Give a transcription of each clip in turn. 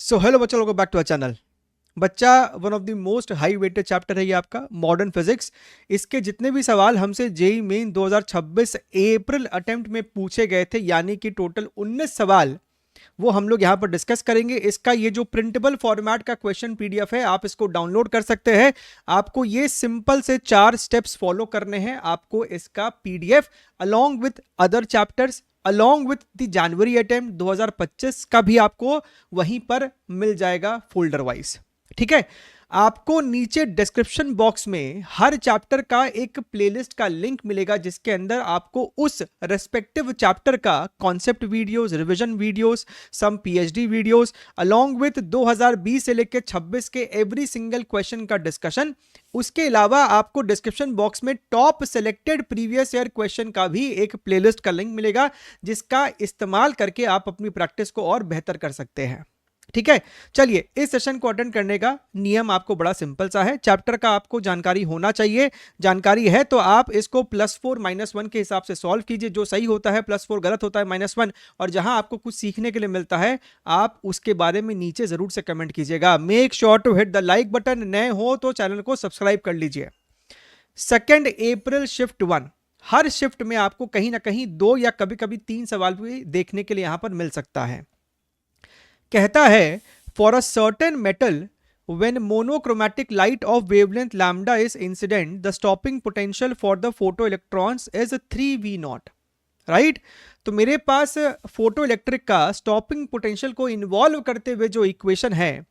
सो hello बच्चा, welcome back to our channel. बच्चा, one of the most high weighted chapter है ये आपका मॉडर्न फिजिक्स। इसके जितने भी सवाल हमसे जेई मेन 2026 अप्रैल अटेम्प्ट में पूछे गए थे, यानी कि टोटल 19 सवाल, वो हम लोग यहाँ पर डिस्कस करेंगे। इसका ये जो प्रिंटेबल फॉर्मेट का क्वेश्चन पीडीएफ है, आप इसको डाउनलोड कर सकते हैं। आपको ये सिंपल से 4 स्टेप्स फॉलो करने हैं। आपको इसका PDF along with other chapters, along with the January attempt 2025 का भी आपको वहीं पर मिल जाएगा फोल्डर वाइज। ठीक है, आपको नीचे डिस्क्रिप्शन बॉक्स में हर चैप्टर का एक प्लेलिस्ट का लिंक मिलेगा, जिसके अंदर आपको उस रेस्पेक्टिव चैप्टर का concept videos, revision videos, some PhD videos, along with 2020 से लेकर 26 के एवरी सिंगल क्वेश्चन का डिस्कशन। उसके अलावा आपको डिस्क्रिप्शन बॉक्स में top selected previous year question का भी एक प्लेलिस्ट का लिंक मिलेगा, जिसका इस्तेमाल करके आप अपनी प्रैक्टिस को और बेहतर कर सकते हैं। ठीक है, चलिए, इस सेशन को अटेंड करने का नियम आपको बड़ा सिंपल सा है। चैप्टर का आपको जानकारी होना चाहिए। जानकारी है तो आप इसको +4 -1 के हिसाब से सॉल्व कीजिए। जो सही होता है +4, गलत होता है -1, और जहां आपको कुछ सीखने के लिए मिलता है आप उसके बारे में नीचे जरूर से कमेंट कीजिएगा। Make sure to hit the like button. नए हो तो चैनल को सब्सक्राइब कर लीजिए। 2 अप्रैल शिफ्ट 1, हर शिफ्ट में आपको कहीं ना कहीं 2 या कभी कभी 3 सवाल भी देखने के लिए यहां पर मिल सकता है। कहता है, for a certain metal when monochromatic light of wavelength lambda is incident, the stopping potential for the photo electrons is 3v0। Right, तो मेरे पास फोटो इलेक्ट्रिक का स्टॉपिंग पोटेंशियल को इन्वॉल्व करते हुए जो इक्वेशन है,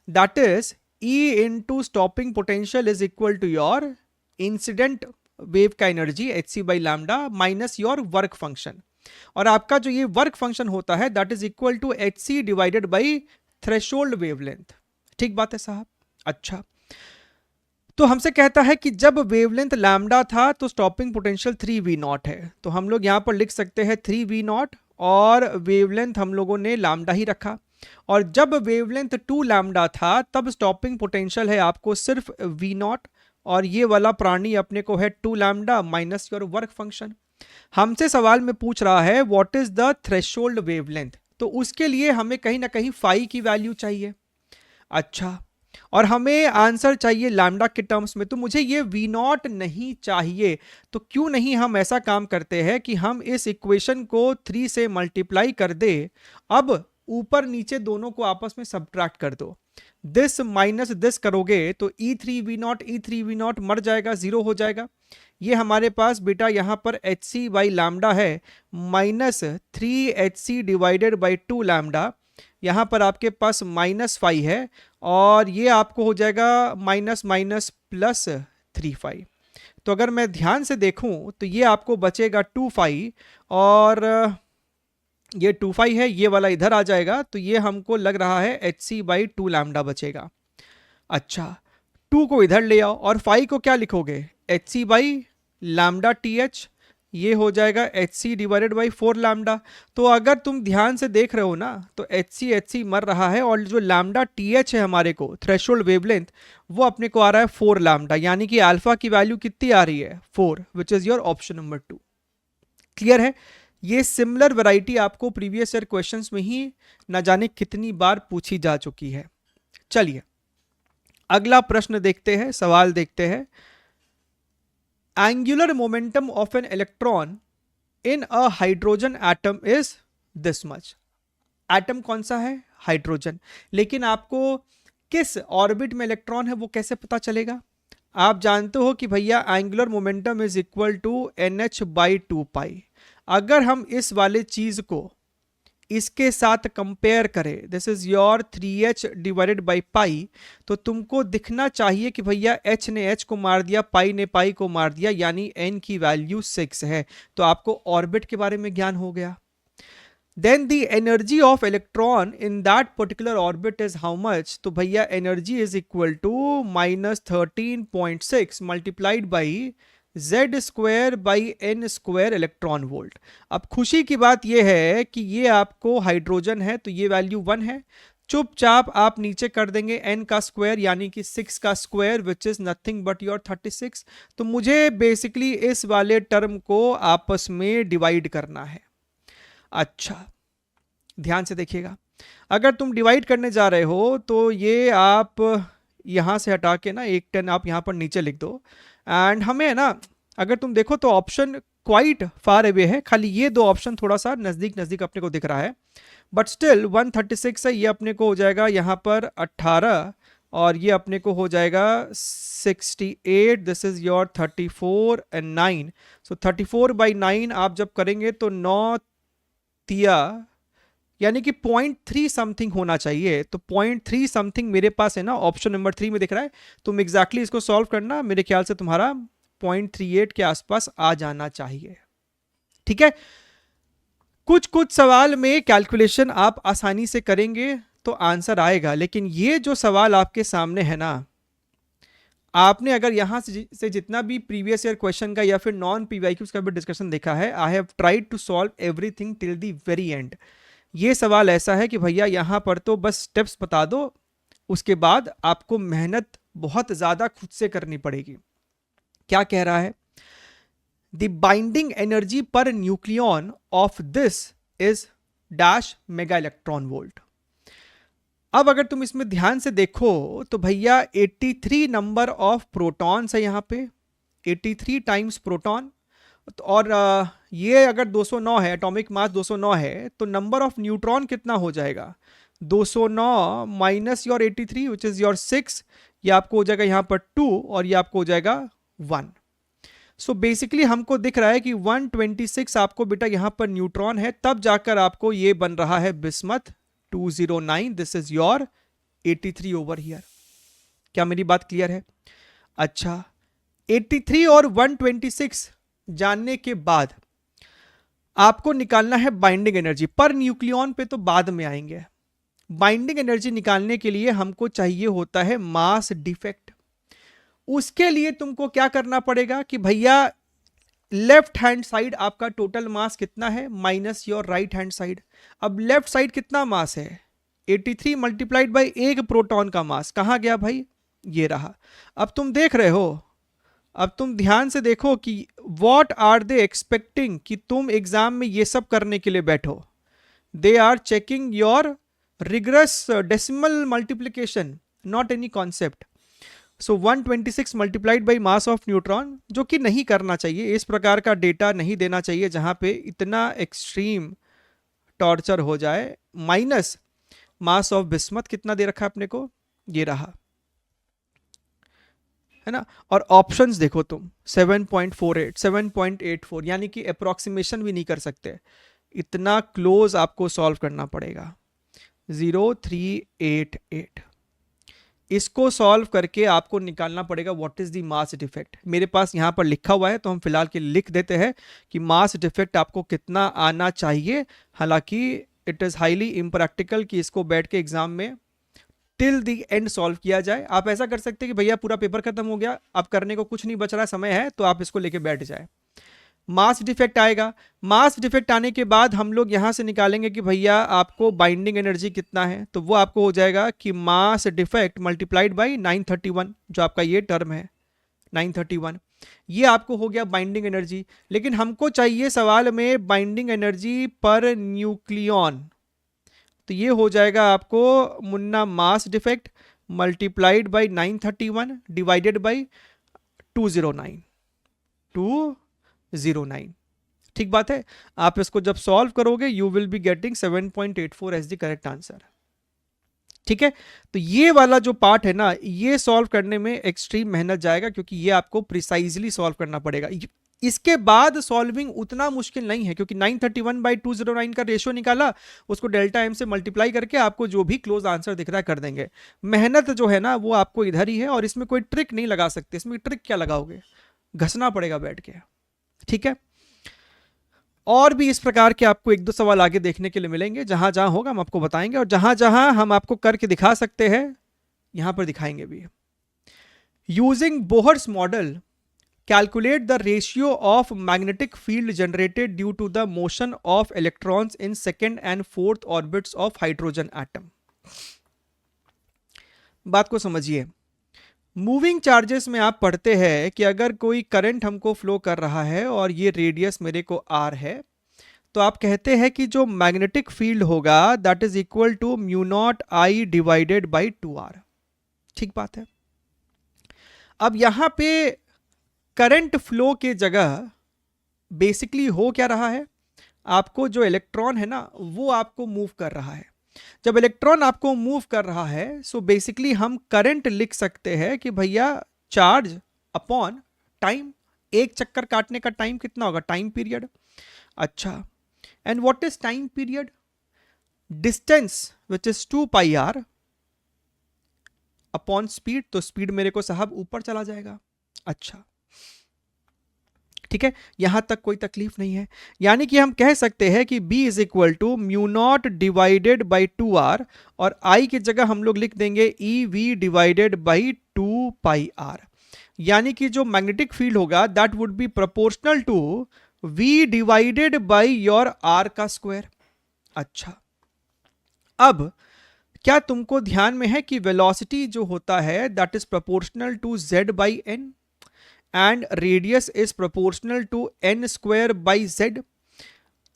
that is E into stopping potential is equal to your incident wave का energy hc by lambda minus your work function. और आपका जो ये वर्क फंक्शन होता है that is equal to hc divided by threshold wavelength. ठीक बात है साहब। अच्छा, तो हमसे कहता है कि जब वेवलेंथ लैम्डा था तो स्टॉपिंग पोटेंशियल 3v0 है। तो हम लोग यहां पर लिख सकते हैं 3v0, और वेवलेंथ हम लोगों ने लैम्डा ही रखा। और जब वेवलेंथ 2 लैम्डा था तब स्टॉपिंग पोटेंशियल है आपको सिर्फ v0, और ये वाला प्राणी अपने को है 2 lambda minus your work function. हमसे सवाल में पूछ रहा है what is the threshold wavelength, तो उसके लिए हमें कहीं ना कहीं फाई की वैल्यू चाहिए। अच्छा, और हमें आंसर चाहिए लैम्डा के टर्म्स में, तो मुझे ये v0 नहीं चाहिए। तो क्यों नहीं हम ऐसा काम करते हैं कि हम इस इक्वेशन को 3 से मल्टीप्लाई कर दे। अब ऊपर नीचे दोनों को आपस में सब्ट्रैक्ट कर दो। दिस माइनस दिस करोगे तो E3v0 मर जाएगा, 0 हो जाएगा। ये हमारे पास बेटा यहां पर hc बाई लैम्डा है minus 3hc divided by 2 lambda. यहां पर आपके पास -5 है, और ये आपको हो जाएगा माइनस माइनस प्लस 3 तो अगर मैं ध्यान से देखूं तो ये आपको बचेगा 2 और ये 2 है, ये वाला इधर आ जाएगा, तो ये हमको लग रहा है hc बाई 2 लैम्डा बचेगा। अच्छा, 2 को इधर ले आओ और 5 को क्या लिखोगे, hc बाई लैम्डा th, ये हो जाएगा hc डिवाइडेड बाई 4 लैम्डा। तो अगर तुम ध्यान से देख रहे हो ना तो hc मर रहा है, और जो लैम्डा th है हमारे को थ्रेशोल्ड वेवलेंथ, वो अपने को आ रहा है 4 लैम्डा, यानी कि अल्फा की वैल्यू कितनी आ रही है 4, विच is your option number 2। Clear है। ये सिमिलर वैरायटी आपको प्रीवियस ईयर क्वेश्चंस में ही न जाने कितनी बार पूछी जा चुकी है। चलिए अगला प्रश्न देखते हैं, सवाल देखते हैं। Angular momentum of an electron in a hydrogen atom is this much. Atom कौन सा है, हाइड्रोजन, लेकिन आपको किस ऑर्बिट में इलेक्ट्रॉन है वो कैसे पता चलेगा। आप जानते हो कि भैया angular momentum is equal to nh by 2π। अगर हम इस वाले चीज को इसके साथ कंपेयर करें, this is your 3h divided by pi, तो तुमको दिखना चाहिए कि भैया h ने h को मार दिया, पाई ने पाई को मार दिया, यानी n की वैल्यू 6 है। तो आपको ऑर्बिट के बारे में ज्ञान हो गया। Then the energy of electron in that particular orbit is how much, तो भैया energy is equal to -13.6 multiplied by z square by n square electron volt. अब खुशी की बात यह है कि ये आपको हाइड्रोजन है तो ये वैल्यू 1 है। चुपचाप आप नीचे कर देंगे n का स्क्वायर, यानी कि 6 का square, which is nothing but your 36। तो मुझे बेसिकली इस वाले टर्म को आपस में डिवाइड करना है। अच्छा, ध्यान से देखिएगा, अगर तुम डिवाइड करने जा रहे हो तो ये आप यहाँ से हटा के ना एक 10 आप यहाँ पर नीचे लिख दो। एंड हमें है ना, अगर तुम देखो तो ऑप्शन क्वाइट फार अवे है, खाली ये दो ऑप्शन थोड़ा सा नज़दीक नज़दीक अपने को दिख रहा है, बट स्टिल 136 है, ये अपने को हो जाएगा यहाँ पर 18 और ये अपने को हो जाएगा 68, दिस इज योर 34 एंड 9। सो 34/9 आप जब करेंगे तो 9 तिया यानी कि 0.3 समथिंग होना चाहिए। तो 0.3 समथिंग मेरे पास है ना, ऑप्शन नंबर 3 में दिख रहा है। तुम एग्जैक्टली इसको सॉल्व करना, मेरे ख्याल से तुम्हारा 0.38 के आसपास आ जाना चाहिए। ठीक है, कुछ कुछ सवाल में कैलकुलेशन आप आसानी से करेंगे तो आंसर आएगा, लेकिन ये जो सवाल आपके सामने है ना, आपने अगर यहां से जितना भी प्रीवियस ईयर क्वेश्चन का या फिर नॉन पीवाईक्यूज का भी डिस्कशन देखा है, I have tried to solve everything till the very end. ये सवाल ऐसा है कि भैया यहां पर तो बस स्टेप्स बता दो, उसके बाद आपको मेहनत बहुत ज्यादा खुद से करनी पड़ेगी। क्या कह रहा है? The binding energy per nucleon of this is dash mega electron volt. अब अगर तुम इसमें ध्यान से देखो तो भैया 83 नंबर ऑफ प्रोटॉन्स है यहाँ पे, 83 टाइम्स प्रोटॉन, और ये अगर 209 है, एटॉमिक मास 209 है, तो नंबर ऑफ न्यूट्रॉन कितना हो जाएगा? 209 minus your 83 which is your 6, ये आपको हो जाएगा यहाँ पर 2 और ये आपको हो जाएगा 1। सो बेसिकली हमको दिख रहा है कि 126 आपको बेटा यहाँ पर न्यूट्रॉन है, तब जाकर आपको ये बन रहा है bismuth 209, this is your 83 over here. क्या मेरी बात क्लियर है? अच्छा, 83 और 126 जानने के बाद आपको निकालना है बाइंडिंग एनर्जी पर न्यूक्लियन पे, तो बाद में आएंगे। बाइंडिंग एनर्जी निकालने के लिए हमको चाहिए होता है मास डिफेक्ट। उसके लिए तुमको क्या करना पड़ेगा कि भैया लेफ्ट हैंड साइड आपका टोटल मास कितना है minus your right hand side. अब लेफ्ट साइड कितना मास है? 83 मल्टीप्लाइड बाई एक प्रोटॉन का मास कहां गया भाई? ये रहा। अब तुम देख रहे हो, अब तुम ध्यान से देखो कि व्हाट आर दे एक्सपेक्टिंग कि तुम एग्जाम में ये सब करने के लिए बैठो। They are checking your rigorous decimal multiplication, not any concept. So 126 multiplied by mass of neutron, जो कि नहीं करना चाहिए, इस प्रकार का डेटा नहीं देना चाहिए जहां पे इतना एक्सट्रीम टॉर्चर हो जाए, माइनस मास ऑफ बिस्मथ कितना दे रखा है अपने को, ये रहा, है ना। और ऑप्शंस देखो तुम 7.48, 7.84, यानी कि अप्रोक्सीमेशन भी नहीं कर सकते, इतना क्लोज आपको सॉल्व करना पड़ेगा। 0388 इसको सॉल्व करके आपको निकालना पड़ेगा what is the mass defect. मेरे पास यहां पर लिखा हुआ है तो हम फिलहाल के लिख देते हैं कि मास डिफेक्ट आपको कितना आना चाहिए। हालांकि इट इज हाईली इम्प्रैक्टिकल कि इसको बैठ के एग्जाम में टिल द एंड सॉल्व किया जाए। आप ऐसा कर सकते हैं कि भैया पूरा पेपर खत्म हो गया, अब करने को कुछ नहीं बच रहा, समय है, तो आप इसको लेके बैठ जाए। मास डिफेक्ट आएगा, मास डिफेक्ट आने के बाद हम लोग यहां से निकालेंगे कि भैया आपको बाइंडिंग एनर्जी कितना है, तो वो आपको हो जाएगा कि मास डिफेक्ट मल्टीप्लाइड बाई 931, जो आपका ये टर्म है 931, ये आपको हो गया बाइंडिंग एनर्जी। लेकिन हमको चाहिए सवाल में बाइंडिंग एनर्जी पर न्यूक्लियन, तो ये हो जाएगा आपको मुन्ना mass defect multiplied by 931 divided by 209। ठीक बात है। आप इसको जब सॉल्व करोगे you will be getting 7.84 as the correct answer. ठीक है, तो ये वाला जो पार्ट है ना, ये सॉल्व करने में एक्सट्रीम मेहनत जाएगा, क्योंकि ये आपको प्रिसाइजली सॉल्व करना पड़ेगा। इसके बाद सॉल्विंग उतना मुश्किल नहीं है, क्योंकि 931/209 का रेशियो निकाला, उसको डेल्टा एम से मल्टीप्लाई करके आपको जो भी क्लोज आंसर दिख रहा है कर देंगे। मेहनत जो है ना वो आपको इधर ही है, और इसमें कोई ट्रिक नहीं लगा सकते। इसमें ट्रिक क्या लगाओगे? घसना पड़ेगा बैठ के। ठीक है, और भी इस प्रकार के आपको एक दो सवाल आगे देखने के लिए मिलेंगे, जहां जहां होगा हम आपको बताएंगे, और जहां जहां हम आपको करके दिखा सकते हैं यहां पर दिखाएंगे भी। Using Bohr's model calculate the ratio of magnetic field generated due to the motion of electrons in second and fourth orbits of hydrogen atom. बात को समझिए। मूविंग चार्जेस में आप पढ़ते हैं कि अगर कोई करंट हमको फ्लो कर रहा है और ये रेडियस मेरे को आर है, तो आप कहते हैं कि जो मैग्नेटिक फील्ड होगा that is equal to mu not I divided by 2r। ठीक बात है। अब यहां पे करंट फ्लो के जगह बेसिकली हो क्या रहा है, आपको जो इलेक्ट्रॉन है ना वो आपको मूव कर रहा है। जब इलेक्ट्रॉन आपको मूव कर रहा है सो बेसिकली हम करंट लिख सकते हैं कि भैया चार्ज अपॉन टाइम, एक चक्कर काटने का टाइम कितना होगा, टाइम पीरियड। अच्छा, and what is time period, distance which is 2 pi r upon speed, तो स्पीड मेरे को साहब ऊपर चला जाएगा। अच्छा ठीक है, यहां तक कोई तकलीफ नहीं है। यानी कि हम कह सकते हैं कि B is equal to mu not divided by 2r और I की जगह हम लोग लिख देंगे EV divided by 2 pi r। यानी कि जो मैग्नेटिक फील्ड होगा that would be proportional to V divided by your r का स्क्वायर। अच्छा, अब क्या तुमको ध्यान में है कि वेलोसिटी जो होता है that is proportional to z by n and radius is proportional to n square by z।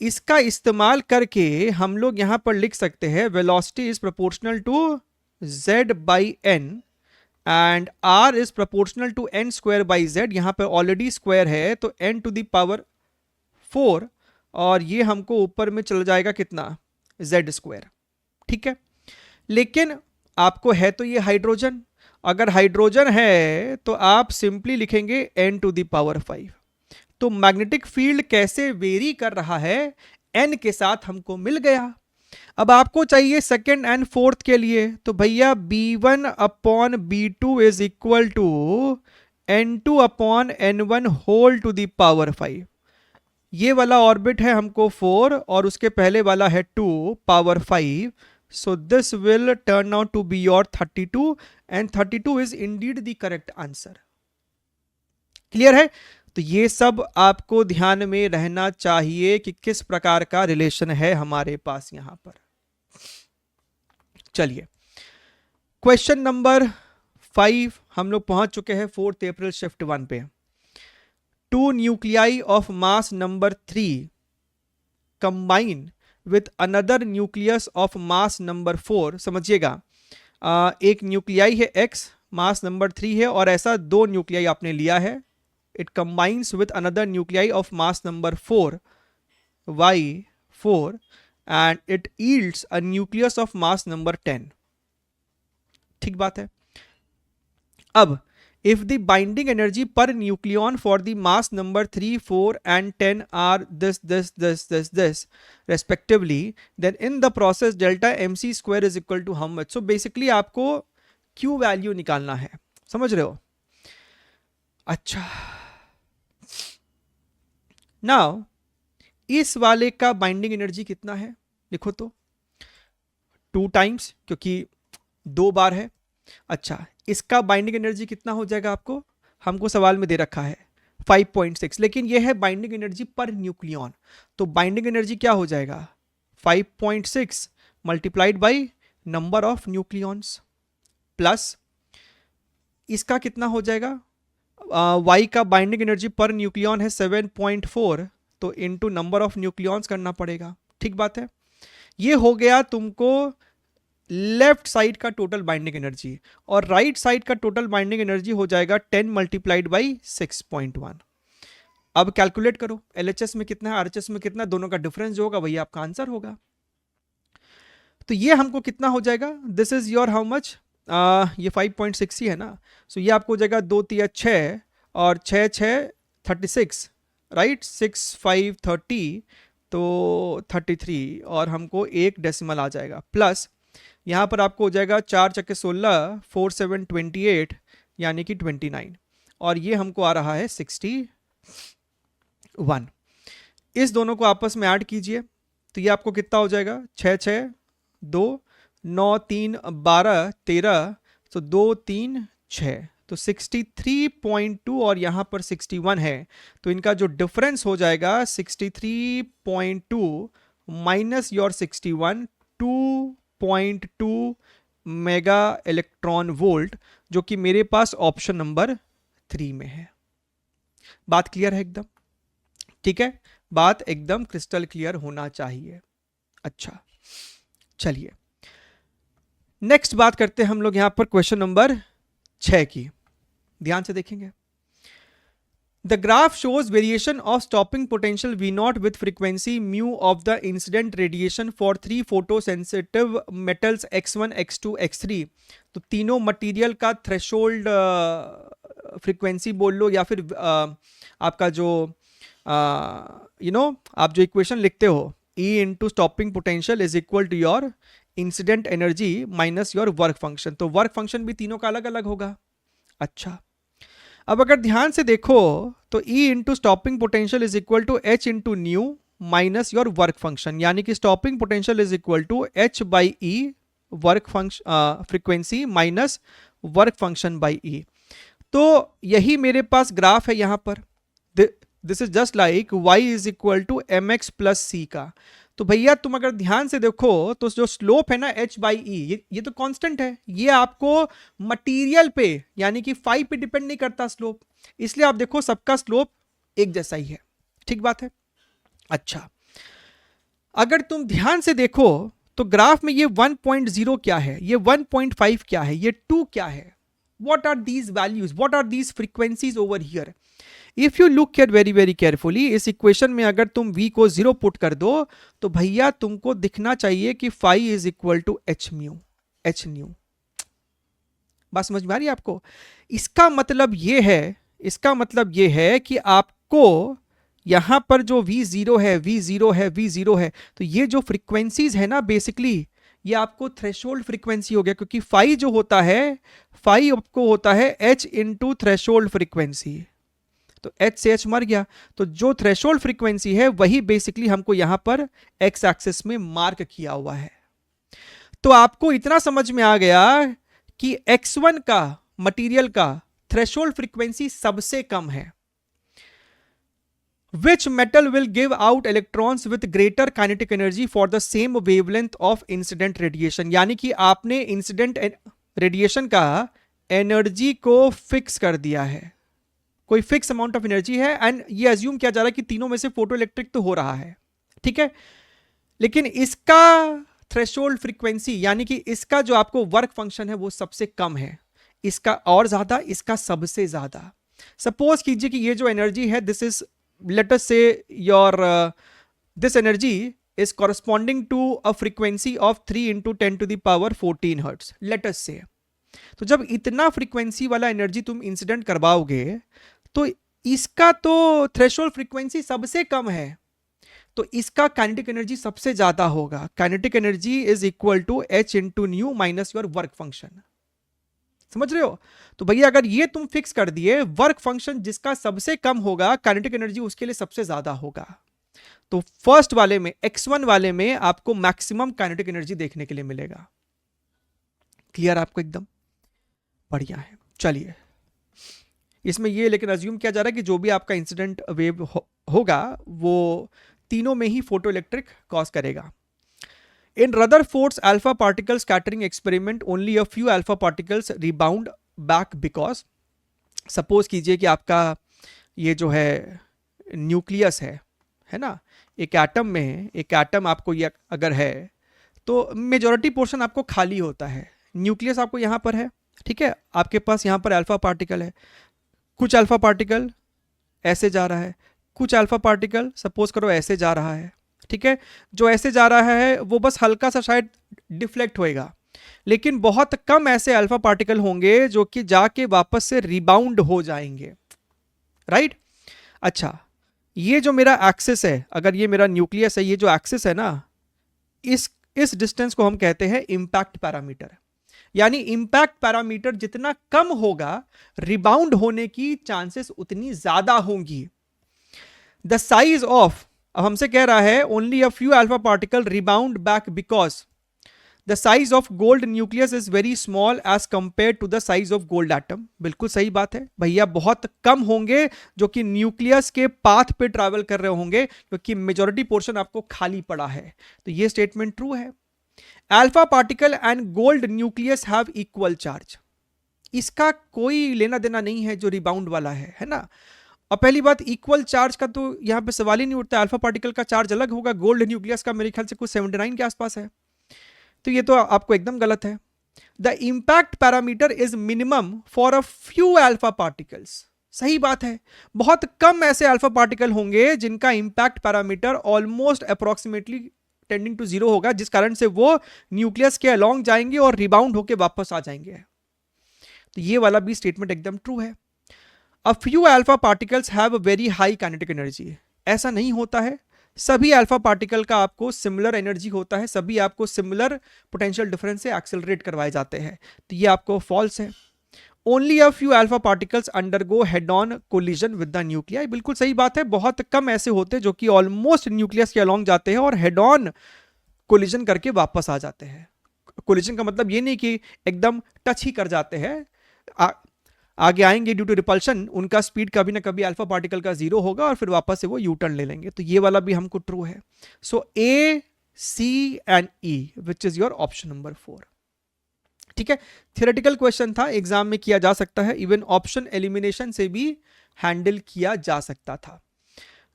इसका इस्तेमाल करके हम लोग यहां पर लिख सकते हैं velocity is proportional to z by n and r is proportional to n square by z। यहां पर ऑलरेडी स्क्वायर है तो n टू द पावर 4 और ये हमको ऊपर में चल जाएगा कितना, z स्क्वायर। ठीक है, लेकिन आपको है तो ये हाइड्रोजन, अगर हाइड्रोजन है तो आप सिंपली लिखेंगे n टू द पावर 5। तो मैग्नेटिक फील्ड कैसे वेरी कर रहा है n के साथ हमको मिल गया। अब आपको चाहिए सेकेंड एंड फोर्थ के लिए, तो भैया b1 upon b2 is equal to n2 upon n1 whole to the power 5। ये वाला ऑर्बिट है हमको 4 और उसके पहले वाला है 2 power 5। So this will turn out to be your 32 and 32 is indeed the correct answer. Clear है? तो ये सब आपको ध्यान में रहना चाहिए कि किस प्रकार का रिलेशन है हमारे पास यहां पर। चलिए क्वेश्चन नंबर 5 हम लोग पहुंच चुके हैं 4 अप्रैल शिफ्ट 1 पे। 2 nuclei of mass number 3 combine with another nucleus of mass number 4। समझिएगा, एक न्यूक्लियाई है X, मास नंबर 3 है और ऐसा 2 न्यूक्लियाई आपने लिया है। It combines with another nuclei of mass number 4 Y4 and it yields a nucleus of mass number 10। ठीक बात है। अब if the binding energy per nucleon for the mass number 3, 4 and 10 are this respectively, then in the process delta mc square is equal to how much? So basically आपको Q value निकालना है, समझ रहे हो। अच्छा, नाउ इस वाले का बाइंडिंग एनर्जी कितना है लिखो तो 2 टाइम्स, क्योंकि 2 बार है। अच्छा, इसका बाइंडिंग एनर्जी कितना हो जाएगा आपको, हमको सवाल में दे रखा है 5.6, लेकिन यह है बाइंडिंग एनर्जी पर न्यूक्लियन। तो बाइंडिंग एनर्जी क्या हो जाएगा 5.6 multiplied by number of nucleons plus इसका कितना हो जाएगा, y का बाइंडिंग एनर्जी पर न्यूक्लियन है 7.4, तो इनटू नंबर ऑफ न्यूक्लियंस करना पड़ेगा। ठीक बात है। ये हो गया तुमको लेफ्ट साइड का टोटल बाइंडिंग एनर्जी और राइट साइड का टोटल बाइंडिंग एनर्जी हो जाएगा 10 मल्टीप्लाइड बाई 6.1। अब कैलकुलेट करो LHS में कितना है, RHS में कितना, दोनों का डिफरेंस जो होगा वही आपका आंसर होगा। तो ये हमको कितना हो जाएगा, this is your how much, ये 5.6 ही है ना। सो ये आपको हो जाएगा 2 3 6 और 6 6 36 राइट, 6 5 30 तो 33 और हमको एक डेसिमल आ जाएगा प्लस यहाँ पर आपको हो जाएगा 4 चक्के 16 4 7 28 यानी कि 29 और ये हमको आ रहा है 61। इस दोनों को आपस में ऐड कीजिए तो ये आपको कितना हो जाएगा 6 6 2 9 3 12 13 तो 2 3 6 तो 63.2 और यहाँ पर 61 है तो इनका जो डिफरेंस हो जाएगा 63.2 minus your 61 2.2 mega electron volt जो कि मेरे पास ऑप्शन नंबर 3 में है। बात क्लियर है एकदम, ठीक है। बात एकदम क्रिस्टल क्लियर होना चाहिए। अच्छा, चलिए नेक्स्ट बात करते हैं हम लोग यहां पर क्वेश्चन नंबर 6 की। ध्यान से देखेंगे। The graph shows variation of stopping potential V naught with frequency mu of the incident radiation for three photosensitive metals X1, X2, X3। तो तीनों मटेरियल का थ्रेशोल्ड फ्रीक्वेंसी बोल लो या फिर आपका जो आप जो इक्वेशन लिखते हो E into stopping potential is equal to your incident energy minus your work function. तो वर्क फंक्शन भी तीनों का अलग अलग होगा। अच्छा, अब अगर ध्यान से देखो तो E into stopping potential is equal to H into nu minus your work function, यानी कि stopping potential is equal to H by E work function frequency minus work function by E। तो यही मेरे पास ग्राफ है यहां पर। This is just like y is equal to m x plus c का। तो भैया तुम अगर ध्यान से देखो तो जो स्लोप है ना h बाई ई, ये तो कांस्टेंट है, ये आपको मटेरियल पे यानी कि फाई पे डिपेंड नहीं करता स्लोप, इसलिए आप देखो सबका स्लोप एक जैसा ही है। ठीक बात है। अच्छा, अगर तुम ध्यान से देखो तो ग्राफ में ये 1.0 क्या है, ये 1.5 क्या है, ये 2 क्या है, what are these values, what are these frequencies over here? If you look at very very carefully, इस इक्वेशन में अगर तुम v को 0 पुट कर दो तो भैया तुमको दिखना चाहिए कि phi is equal to h nu, h nu. बात समझ में आ रही है आपको? इसका मतलब ये है, इसका मतलब ये है कि आपको यहां पर जो v0 है, v0 है, v0 है, तो ये जो फ्रीक्वेंसीज है ना बेसिकली ये आपको थ्रेशोल्ड फ्रीक्वेंसी हो गया, क्योंकि फाई जो होता है, फाई आपको होता है h इंटू थ्रेशोल्ड फ्रीक्वेंसी। तो h से h मर गया, तो जो थ्रेशोल्ड फ्रीक्वेंसी है वही बेसिकली हमको यहां पर x एक्सिस में मार्क किया हुआ है। तो आपको इतना समझ में आ गया कि x1 का मटेरियल का थ्रेशोल्ड फ्रीक्वेंसी सबसे कम है। Which metal will give out electrons with greater kinetic energy for the same wavelength of incident radiation? यानी कि आपने इंसिडेंट रेडिएशन का एनर्जी को फिक्स कर दिया है, कोई फिक्स अमाउंट ऑफ एनर्जी है, एंड ये अज्यूम किया जा रहा है कि तीनों में से फोटो इलेक्ट्रिक तो हो रहा है, ठीक है, लेकिन इसका थ्रेशोल्ड फ्रीक्वेंसी यानी कि इसका जो आपको वर्क फंक्शन है वो सबसे कम है, इसका और ज्यादा, इसका सबसे ज्यादा। सपोज कीजिए कि ये जो एनर्जी है this is, let us say your this energy is corresponding to a frequency of 3 into 10 to the power 14 hertz, let us say। तो जब इतना फ्रीक्वेंसी वाला एनर्जी तुम इंसिडेंट करवाओगे तो इसका तो थ्रेशोल्ड फ्रीक्वेंसी सबसे कम है, तो इसका काइनेटिक एनर्जी सबसे ज्यादा होगा। Kinetic energy is equal to h into nu minus your work function. समझ रहे हो? तो भैया अगर ये तुम फिक्स कर दिए, वर्क फंक्शन जिसका सबसे कम होगा काइनेटिक एनर्जी उसके लिए सबसे ज्यादा होगा। तो फर्स्ट वाले में, x1 वाले में आपको मैक्सिमम काइनेटिक एनर्जी देखने के लिए मिलेगा। क्लियर आपको? एकदम बढ़िया है। चलिए, इसमें ये लेकिन अज्यूम किया जा रहा है कि जो भी आपका इंसिडेंट वेव होगा वो तीनों में ही फोटो इलेक्ट्रिक कॉज करेगा। In Rutherford's alpha particle scattering experiment, only a few alpha particles rebound back because, suppose कीजिए कि आपका ये जो है न्यूक्लियस है ना, एक एटम में है, एक एटम आपको ये अगर है तो मेजॉरिटी पोर्शन आपको खाली होता है, न्यूक्लियस आपको यहाँ पर है, ठीक है, आपके पास यहाँ पर अल्फा पार्टिकल है, कुछ अल्फा पार्टिकल ऐसे जा रहा है, कुछ अल्फा पार्टिकल सपोज करो ऐसे जा रहा है, ठीक है, जो ऐसे जा रहा है वो बस हल्का सा शायद डिफ्लेक्ट होएगा, लेकिन बहुत कम ऐसे अल्फा पार्टिकल होंगे जो कि जाके वापस से रिबाउंड हो जाएंगे, राइट। अच्छा, ये जो मेरा एक्सिस है, अगर ये मेरा न्यूक्लियस है, ये जो एक्सिस है ना, इस डिस्टेंस को हम कहते हैं इंपैक्ट पैरामीटर। यानी इंपैक्ट पैरामीटर जितना कम होगा रिबाउंड होने की चांसेस उतनी ज्यादा होंगी। द साइज ऑफ, अब हमसे कह रहा है only a few alpha particle rebound back because the size of gold nucleus is very small as compare to the size of gold atom. बिल्कुल सही बात है भैया, बहुत कम होंगे जो कि न्यूक्लियस के पाथ पे ट्रैवल कर रहे होंगे, क्योंकि मेजॉरिटी पोर्शन आपको खाली पड़ा है। तो ये स्टेटमेंट ट्रू है। Alpha particle and gold nucleus have equal charge, इसका कोई लेना देना नहीं है जो रिबाउंड वाला है ना। और पहली बात, इक्वल चार्ज का तो यहां पे सवाल ही नहीं उठता, अल्फा पार्टिकल का चार्ज अलग होगा, गोल्ड न्यूक्लियस का मेरे ख्याल से कुछ 79 के आसपास है, तो ये तो आपको एकदम गलत है। The impact parameter is minimum for a few alpha particles, सही बात है, बहुत कम ऐसे अल्फा पार्टिकल होंगे जिनका impact parameter almost approximately tending to zero होगा, जिस कारण से वो न्यूक्लियस के अलोंग जाएंगे और रिबाउंड होकर वापस आ जाएंगे। तो ये वाला भी स्टेटमेंट एकदम ट्रू है। अ few alpha particles have very high kinetic energy, ऐसा नहीं होता है, सभी अल्फा पार्टिकल का आपको सिमिलर एनर्जी होता है, सभी आपको सिमिलर पोटेंशियल डिफरेंस से एक्सेलरेट करवाए जाते हैं, तो ये आपको फॉल्स है। Only a few alpha particles undergo head on collision with the nuclei, बिल्कुल सही बात है, बहुत कम ऐसे होते हैं जो कि ऑलमोस्ट न्यूक्लियस के अलोंग जाते हैं और हेड ऑन कोलिजन करके वापस आ जाते हैं। कोलिजन का मतलब ये नहीं कि एकदम टच ही कर जाते हैं, आगे आएंगे, ड्यू टू रिपल्शन उनका स्पीड कभी ना कभी अल्फा पार्टिकल का जीरो होगा और फिर वापस से वो यू टर्न ले लेंगे, तो ये वाला भी हमको ट्रू है। So A, C and E which is your option number 4। ठीक है, थियोरेटिकल क्वेश्चन था, एग्जाम में किया जा सकता है, इवन ऑप्शन एलिमिनेशन से भी हैंडल किया जा सकता था।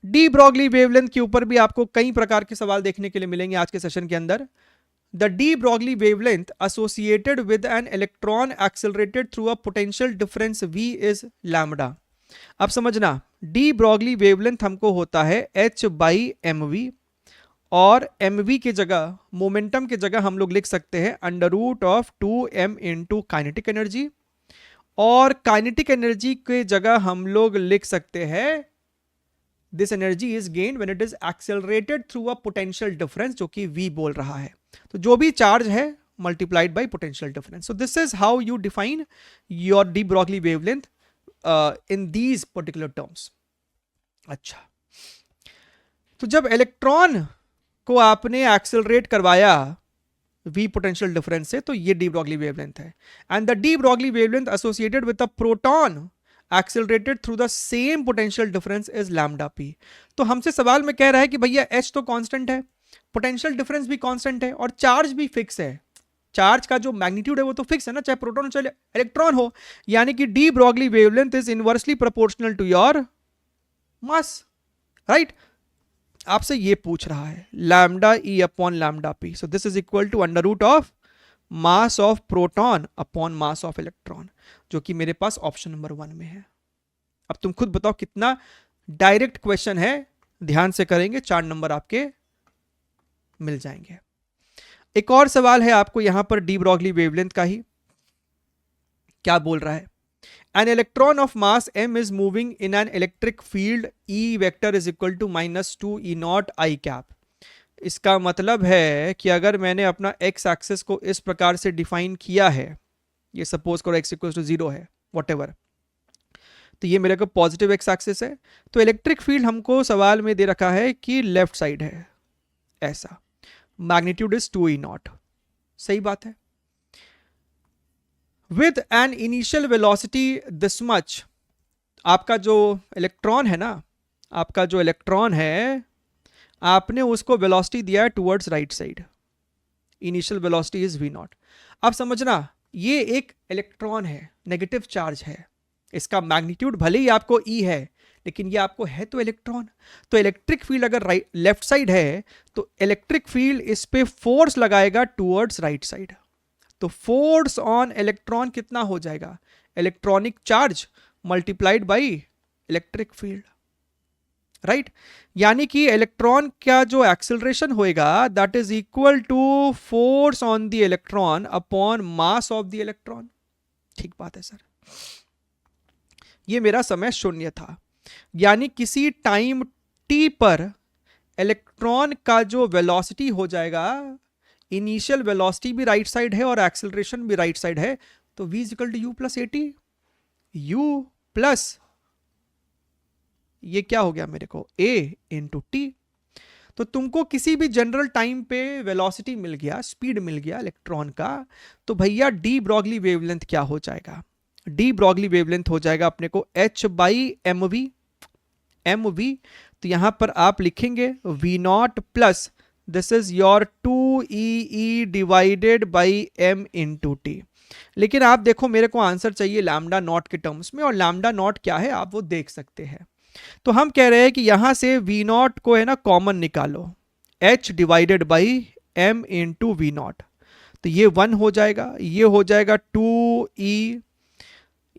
डी ब्रॉगली वेवलेंथ के ऊपर भी आपको कई प्रकार के सवाल देखने के लिए मिलेंगे आज के सेशन के अंदर। The de Broglie wavelength associated with an electron accelerated through a potential difference V is lambda। अब समझना, डी ब्रॉगली वेवलेंथ हमको होता है h/mv, और mv के जगह, मोमेंटम के जगह हम लोग लिख सकते हैं √2m इंटू काइनेटिक एनर्जी, और काइनेटिक एनर्जी के जगह हम लोग लिख सकते हैं this energy is gained when it is accelerated through a potential difference, जो कि v बोल रहा है, तो जो भी चार्ज है multiplied by potential difference. So this is how you define your D Broglie wavelength in these particular terms. अच्छा, तो जब इलेक्ट्रॉन को आपने एक्सेलरेट करवाया v पोटेंशियल डिफरेंस से, तो ये डी ब्रॉगली वेवलेंथ है। And the de Broglie wavelength associated with a proton accelerated through the same potential difference is lambda P. तो हमसे सवाल में कह रहा है कि भैया h तो कांस्टेंट है, पोटेंशियल डिफरेंस भी कांस्टेंट है, और चार्ज भी फिक्स है, चार्ज का जो मैग्नीट्यूड है वो तो फिक्स है ना, चाहे प्रोटॉन हो चाहे इलेक्ट्रॉन हो, यानी कि de Broglie wavelength is inversely proportional to your mass, right. आपसे ये पूछ रहा है lambda e upon lambda p, so this is equal to under root of mass of proton upon mass of electron, जो कि मेरे पास ऑप्शन नंबर 1 में है। अब तुम खुद बताओ कितना डायरेक्ट क्वेश्चन है, ध्यान से करेंगे 4 नंबर आपके मिल जाएंगे। एक और सवाल है आपको यहां पर डी ब्रॉगली वेवलेंथ का ही, क्या बोल रहा है, an electron of mass m is moving in an electric field E vector is equal to -2 E0 I cap. इसका मतलब है कि अगर मैंने अपना x एक्सिस को इस प्रकार से डिफाइन किया है, ये सपोज करो x इक्वल टू 0 है, व्हाटएवर, तो ये मेरे को पॉजिटिव x एक्सिस है, तो इलेक्ट्रिक फील्ड हमको सवाल में दे रखा है कि लेफ्ट साइड है, ऐसा, मैग्नीट्यूड इज 2 E0, सही बात है। With an initial velocity this much, आपका जो इलेक्ट्रॉन है ना, आपका जो इलेक्ट्रॉन है, आपने उसको वेलोसिटी दिया है towards right side, initial velocity is v0। अब समझना, ये एक इलेक्ट्रॉन है, नेगेटिव चार्ज है, इसका मैग्नीट्यूड भले ही आपको E है, लेकिन ये आपको है तो इलेक्ट्रॉन, तो इलेक्ट्रिक फील्ड अगर राइट लेफ्ट साइड है, तो इलेक्ट्रिक फील्ड इस पे फोर्स लगाएगा टुवर्ड्स राइट साइड, तो फोर्स ऑन इलेक्ट्रॉन कितना हो जाएगा, electronic charge multiplied by electric field, right. यानी कि इलेक्ट्रॉन का जो एक्सेलरेशन होएगा that is equal to force on the electron upon mass of the electron. ठीक बात है सर, ये मेरा समय 0 था, यानी किसी टाइम t पर इलेक्ट्रॉन का जो वेलोसिटी हो जाएगा, इनिशियल वेलोसिटी भी राइट साइड है और एक्सेलरेशन भी राइट साइड है, तो v is equal to u plus at, u plus ये क्या हो गया मेरे को a इंटू टी। तो तुमको किसी भी जनरल टाइम पे वेलोसिटी मिल गया, स्पीड मिल गया इलेक्ट्रॉन का, तो भैया डी ब्रॉगली वेवलेंथ क्या हो जाएगा, डी ब्रॉगली वेवलेंथ हो जाएगा अपने को h/mv, mv, तो यहां पर आप लिखेंगे v0 plus this is your 2e divided by m into T. लेकिन आप देखो मेरे को आंसर चाहिए लैम्डा नॉट के टर्म्स में, और लैम्डा नॉट क्या है आप वो देख सकते हैं। तो हम कह रहे हैं कि यहां से वी नॉट को है ना कॉमन निकालो, h divided by m into we not, तो ये 1 हो जाएगा, ये हो जाएगा 2e,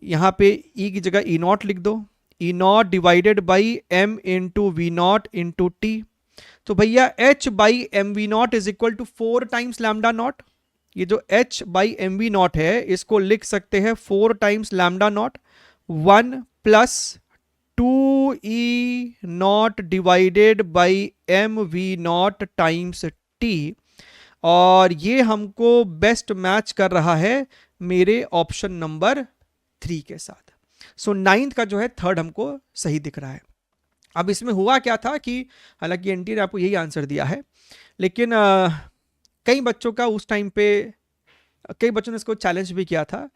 यहाँ पे e की जगह ई नॉट लिख दो, E nought divided by m into we nought into T. तो भैया h by M V nought is equal to 4 times lambda nought. ये जो h by M V nought है इसको लिख सकते हैं 4 times lambda nought, 1 plus 2e nought divided by M V nought times T, और ये हमको बेस्ट मैच कर रहा है मेरे ऑप्शन नंबर 3 के साथ। सो 9th का जो है थर्ड हमको सही दिख रहा है। अब इसमें हुआ क्या था कि हालांकि एनटी ने आपको यही आंसर दिया है, लेकिन कई बच्चों का उस टाइम पे कई बच्चों ने इसको चैलेंज भी किया था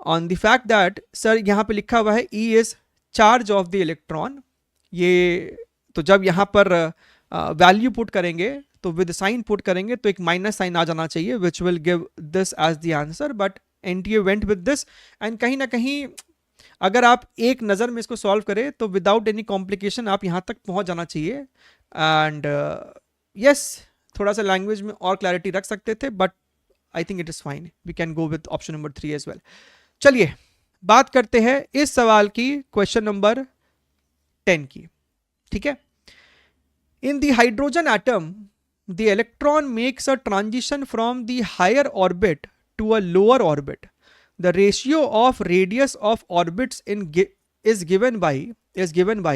on the fact that sir यहाँ पे लिखा हुआ है E is charge of the electron. ये तो जब यहाँ पर वैल्यू पुट करेंगे तो विद साइन पुट करेंगे तो एक माइनस साइन आ जाना चाहिए which will give this as the answer, but NTA went with this. And कहीं ना कहीं अगर आप एक नज़र में इसको सॉल्व करें तो विदाउट एनी कॉम्प्लिकेशन आप यहाँ तक पहुँच जाना चाहिए। एंड यस, थोड़ा सा लैंग्वेज में और क्लैरिटी रख सकते थे, but I think it is fine, we can go with option number 3 as well. चलिए बात करते हैं इस सवाल की, क्वेश्चन नंबर 10 की। ठीक है, in the hydrogen atom the electron makes a transition from the higher orbit to a lower orbit. The ratio of radius of orbits is given by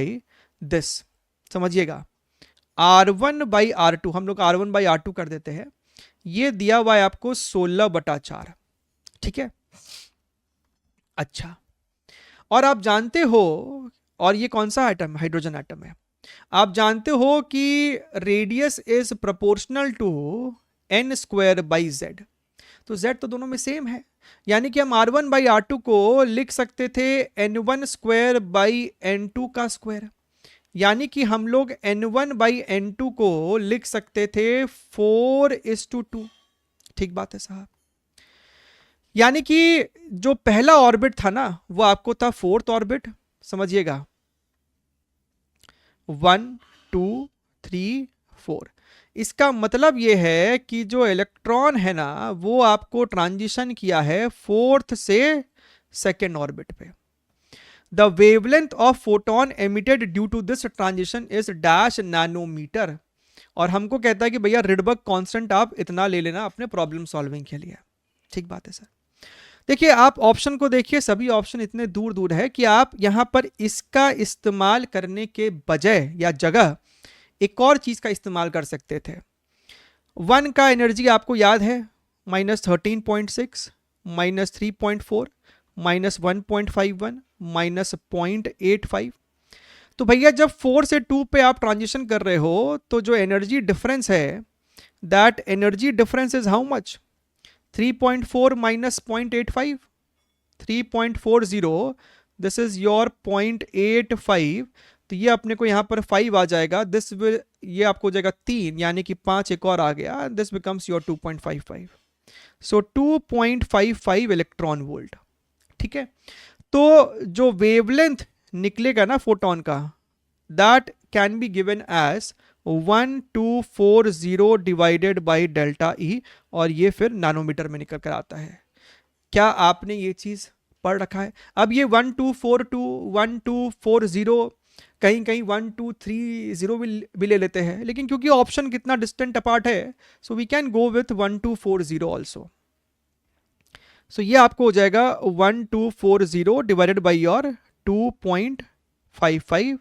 this। समझिएगा, R1 बाई R2, हम लोग R1 by R2 कर देते हैं, ये दिया हुआ है आपको 16/4। ठीक है, अच्छा, और आप जानते हो, और ये कौन सा एटम, हाइड्रोजन एटम है, आप जानते हो कि radius is proportional to n square by z। तो z तो दोनों में सेम है, यानी कि हम R1 बाई R2 को लिख सकते थे n1 स्क्वायर बाई n2 का स्क्वायर, यानी कि हम लोग n1 बाई n2 को लिख सकते थे 4:2। ठीक बात है साहब, यानी कि जो पहला ऑर्बिट था ना वो आपको था 4th ऑर्बिट, समझिएगा 1 2 3 4। इसका मतलब ये है कि जो इलेक्ट्रॉन है ना वो आपको ट्रांजिशन किया है 4th से 2nd ऑर्बिट पे। The wavelength of photon emitted due to this transition is dash nanometre, और हमको कहता है कि भैया रिडबर्ग कांस्टेंट आप इतना ले लेना अपने प्रॉब्लम सॉल्विंग के लिए। ठीक बात है सर। देखिए आप ऑप्शन को देखिए, सभी ऑप्शन इतने दूर दूर है कि आप यहां पर इसका इस्तेमाल करने के बजाय या जगह एक और चीज का इस्तेमाल कर सकते थे। 1 का एनर्जी आपको याद है -13.6 -3.4 -1.51 -0.85। तो भैया जब 4 से 2 पे आप ट्रांजिशन कर रहे हो तो जो एनर्जी डिफरेंस है, that energy difference is how much, 3.4 minus 0.85, 3.40, this is your 0.85। तो ये अपने को यहाँ पर 5 आ जाएगा, दिस विल, ये आपको हो जाएगा 3, यानी कि 5 एक और आ गया, this becomes your 2.55। So 2.55 electron volt. ठीक है, तो जो वेवलेंथ निकलेगा ना फोटोन का, that can be given as 1240 divided by delta e, और ये फिर नैनोमीटर में निकल कर आता है। क्या आपने ये चीज पढ़ रखा है? अब ये 1242 1240 कहीं कहीं 1230 भी ले लेते हैं, लेकिन क्योंकि ऑप्शन कितना डिस्टेंट अपार्ट है, so we can go with 1240 also. So ये आपको हो जाएगा 1240 डिवाइडेड बाई योर 2.55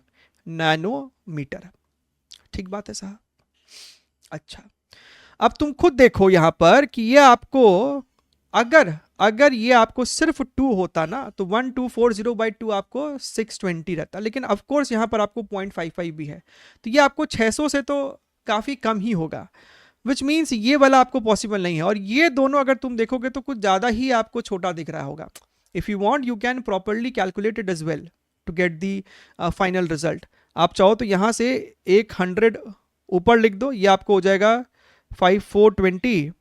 नैनोमीटर। ठीक बात है साहब। अच्छा, अब तुम खुद देखो यहां पर कि ये आपको अगर ये आपको सिर्फ 2 होता ना तो 1240 बाई 2 आपको 620 रहता, लेकिन ऑफ कोर्स यहां पर आपको 0.55 भी है, तो ये आपको 600 से तो काफी कम ही होगा, विच मीन्स ये वाला आपको पॉसिबल नहीं है। और ये दोनों अगर तुम देखोगे तो कुछ ज्यादा ही आपको छोटा दिख रहा होगा। If you want you can properly calculate it as well to get the final result. आप चाहो तो यहां से 100 ऊपर लिख दो, ये आपको हो जाएगा 5420,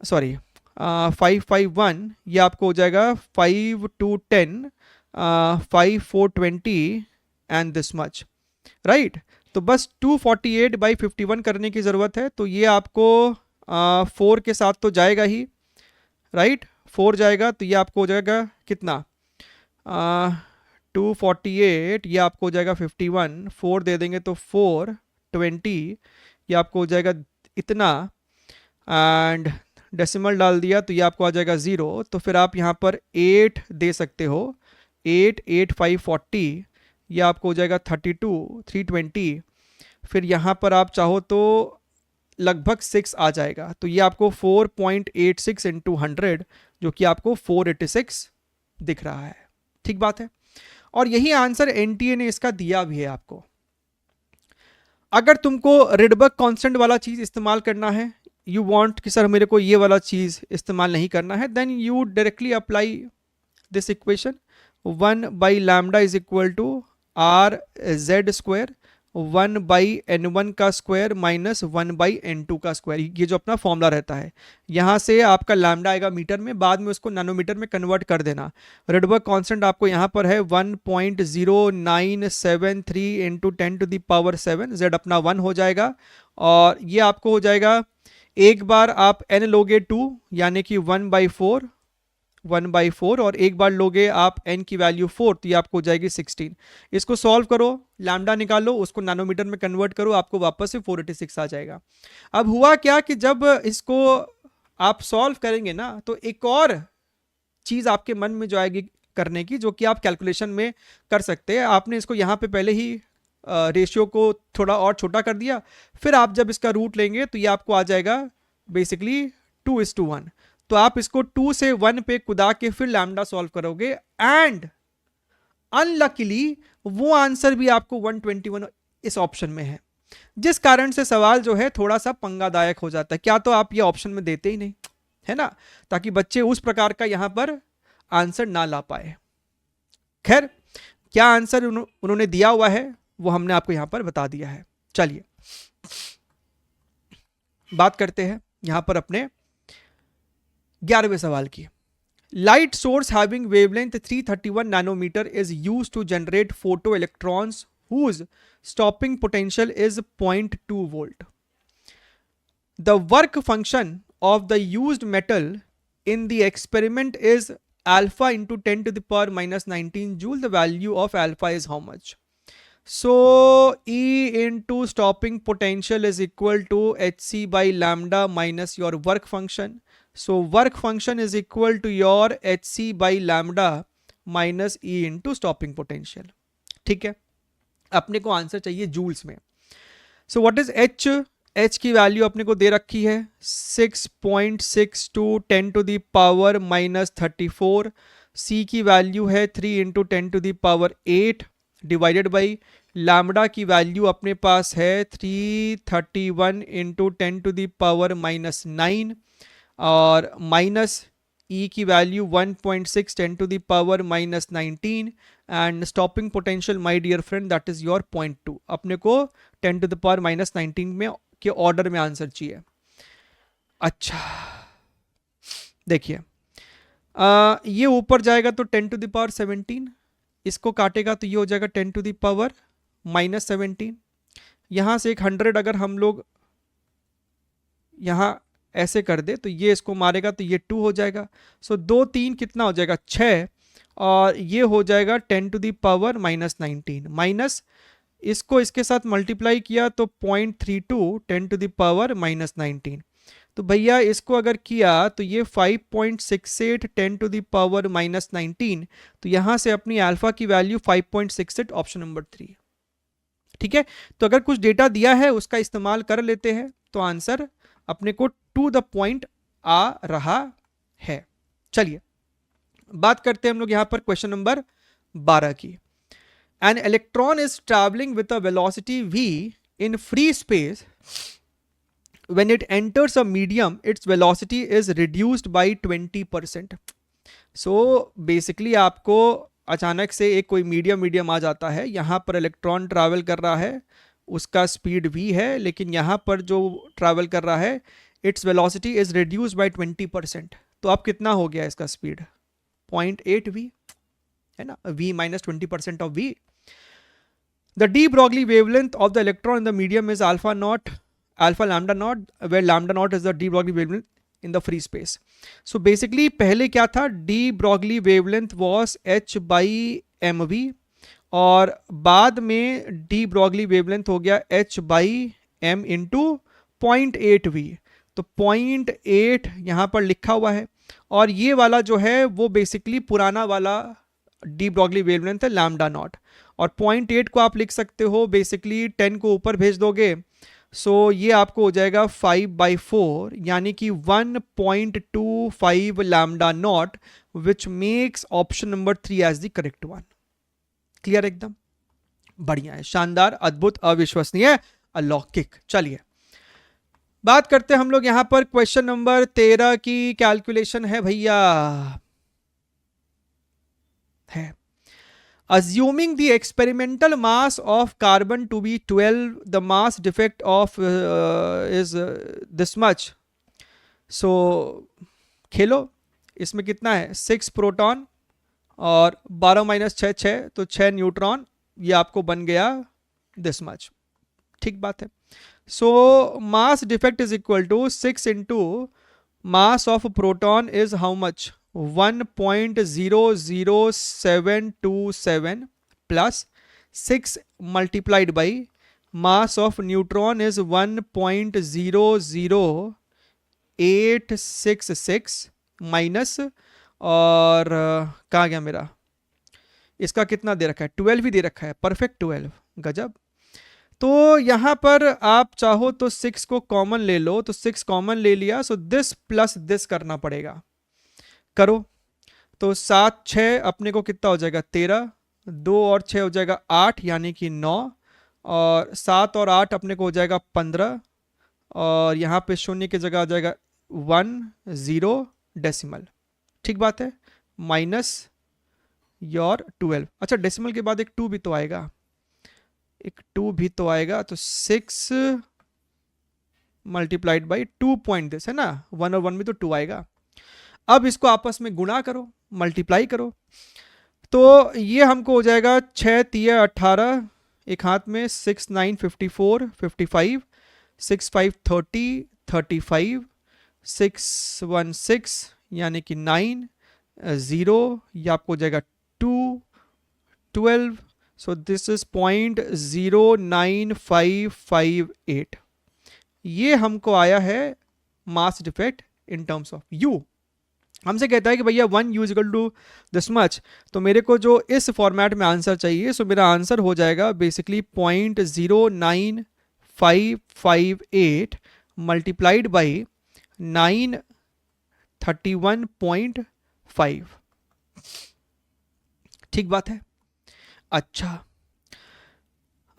सॉरी 551, ये आपको हो जाएगा 5 to 10 5420 and this much, right. तो बस 248/51 करने की ज़रूरत है। तो ये आपको 4 के साथ तो जाएगा ही, राइट, 4 जाएगा तो ये आपको हो जाएगा कितना, 248, ये आपको हो जाएगा 51, 4 दे देंगे तो 420, ये आपको हो जाएगा इतना, एंड डेसिमल डाल दिया तो ये आपको आ जाएगा 0। तो फिर आप यहाँ पर 8 दे सकते हो, 8 8 5 40, ये आपको हो जाएगा 32 320। फिर यहाँ पर आप चाहो तो लगभग 6 आ जाएगा, तो ये आपको 4.86 इंटू 100 जो कि आपको 486 दिख रहा है। ठीक बात है, और यही आंसर एनटीए ने इसका दिया भी है आपको। अगर तुमको रिडबर्ग कांस्टेंट वाला चीज इस्तेमाल करना है, यू वांट कि सर मेरे को ये वाला चीज इस्तेमाल नहीं करना है, then you directly apply this equation, 1/λ is equal to R Z square 1/n1 का स्क्वायर माइनस 1/n2 का स्क्वायर, ये जो अपना फॉर्मूला रहता है। यहाँ से आपका लैम्डा आएगा मीटर में, बाद में उसको नैनोमीटर में कन्वर्ट कर देना। रिडबर्ग कांस्टेंट आपको यहाँ पर है 1.0973 इंटू 10⁻⁷, जेड अपना 1 हो जाएगा, और ये आपको हो जाएगा, एक बार आप n लोगे 2 यानी कि 1/4 और एक बार लोगे आप n की वैल्यू 4 तो ये आपको हो जाएगी 16। इसको सॉल्व करो, लैम्डा निकालो, उसको नैनोमीटर में कन्वर्ट करो, आपको वापस से 486 आ जाएगा। अब हुआ क्या कि जब इसको आप सॉल्व करेंगे ना, तो एक और चीज आपके मन में जो आएगी करने की, जो कि आप कैलकुलेशन में कर सकते हैं। आपने इसको यहाँ पे पहले ही रेशियो को थोड़ा और छोटा कर दिया, फिर आप जब इसका रूट लेंगे तो ये आपको आ जाएगा बेसिकली 2:1। तो आप इसको 2 से 1 पे कुदा के फिर लैम्डा सॉल्व करोगे, एंड अनलकीली वो आंसर भी आपको 121 इस ऑप्शन में है, जिस कारण से सवाल जो है थोड़ा सा पंगादायक हो जाता है। क्या तो आप ये ऑप्शन में देते ही नहीं, है ना, ताकि बच्चे उस प्रकार का यहां पर आंसर ना ला पाए। खैर, क्या आंसर उन्होंने दिया हुआ है वो हमने आपको यहां पर बता दिया है। चलिए बात करते हैं यहां पर अपने 11वें सवाल की। Light source having wavelength 331 nanometre is used to generate photo electrons whose stopping potential is 0.2 volt. The work function of the used metal in the experiment is alpha into 10⁻⁻19 joule. The value of alpha is how much? So E into stopping potential is equal to hc by lambda minus your work function. So work function is equal to your hc by lambda minus E into stopping potential. ठीक है, अपने को answer चाहिए joules में। So what is H, H की value अपने को दे रखी है 6.62 10⁻⁻34। सी की वैल्यू है 3 इंटू 10⁸ डिवाइडेड बाई लैम्डा की वैल्यू अपने पास है 331 इंटू 10⁻⁻9 और माइनस E की value 1.6 10⁻⁻19 and stopping potential my dear friend that is your 0.2। अपने को 10⁻⁻19 में के ऑर्डर में आंसर चाहिए। अच्छा देखिए, ये ऊपर जाएगा तो 10⁻17, इसको काटेगा तो ये हो जाएगा 10⁻⁻17। यहां से एक 100 अगर हम लोग यहां ऐसे कर दे तो ये इसको मारेगा तो ये 2 हो जाएगा। सो 2 3 कितना हो जाएगा 6, और ये हो जाएगा 10⁻⁻19 माइनस इसको इसके साथ मल्टीप्लाई किया तो 0.32 10⁻⁻19। तो भैया इसको अगर किया तो ये 5.68 10⁻⁻19, तो यहां से अपनी अल्फा की वैल्यू 5.68, ऑप्शन नंबर 3। ठीक है, तो अगर कुछ डेटा दिया है उसका इस्तेमाल कर लेते हैं तो आंसर अपने को टू द पॉइंट आ रहा है। चलिए बात करते हैं हम लोग यहां पर क्वेश्चन नंबर 12 की। An electron is travelling with a velocity v in free space when it enters a medium its velocity is reduced by 20%। So basically आपको अचानक से एक कोई मीडियम आ जाता है, यहां पर इलेक्ट्रॉन ट्रैवल कर रहा है, उसका स्पीड v है, लेकिन यहाँ पर जो ट्रैवल कर रहा है its velocity is reduced by 20%। तो अब कितना हो गया इसका स्पीड 0.8 v, है ना, v minus 20% of v। The de Broglie wavelength of the electron in the medium is alpha not, alpha lambda not, where lambda not is the de Broglie wavelength in the free space. So basically पहले क्या था, D Broglie wavelength was h/mv, और बाद में D Broglie wavelength हो गया h/m into 0.8v. तो 0.8 यहाँ पर लिखा हुआ है, और ये वाला जो है वो बेसिकली पुराना वाला डी ब्रॉगली वेवलेंथ है लैम्डा नॉट, और 0.8 को आप लिख सकते हो बेसिकली 10 को ऊपर भेज दोगे, सो ये आपको हो जाएगा 5/4, यानी कि 1.25 lambda not, which makes option number 3 as the correct one. Clear? एकदम बढ़िया है, शानदार, अद्भुत, अविश्वसनीय, अलौकिक. चलिए बात करते हैं हम लोग यहां पर क्वेश्चन नंबर 13 की. कैलकुलेशन है भैया, है assuming the experimental mass of carbon to be 12, the mass defect of is this much. So खेलो, इसमें कितना है, 6 प्रोटॉन और 12 माइनस 6 6, तो 6 न्यूट्रॉन, ये आपको बन गया दिस मच. ठीक बात है. So mass defect is equal to 6 into mass of proton is how much, 1.00727 plus 6 multiplied by mass of neutron is 1.00866 minus, और कहाँ गया मेरा, इसका कितना दे रखा है, 12 ही दे रखा है, परफेक्ट 12, गजब. तो यहां पर आप चाहो तो 6 को कॉमन ले लो, तो 6 कॉमन ले लिया, सो दिस प्लस दिस करना पड़ेगा. करो तो 7 6 अपने को कितना हो जाएगा, 13, 2 और 6 हो जाएगा 8, यानी कि 9, और 7 और 8 अपने को हो जाएगा 15, और यहाँ पे शून्य की जगह आ जाएगा 1 0 डेसिमल. ठीक बात है, माइनस योर 12. अच्छा, डेसिमल के बाद एक 2 भी तो आएगा, एक 2 भी तो आएगा, तो 6 मल्टीप्लाइड बाई 2 पॉइंट दिस है ना, 1 और 1 में तो 2 आएगा. अब इसको आपस में गुणा करो, मल्टीप्लाई करो, तो ये हमको हो जाएगा 6 3 18, एक हाथ में 6 9 54 55, 6 5 30 35, 6 1 6 यानी कि 9 0, ये आपको हो जाएगा 2 12. So this is 0.09558. ये हमको आया है mass defect in terms of u. हमसे कहता है कि भैया 1 U equal to this much, तो मेरे को जो इस फॉर्मेट में आंसर चाहिए, सो मेरा आंसर हो जाएगा बेसिकली 0.09558 मल्टीप्लाइड बाई 931.5. ठीक बात है. अच्छा,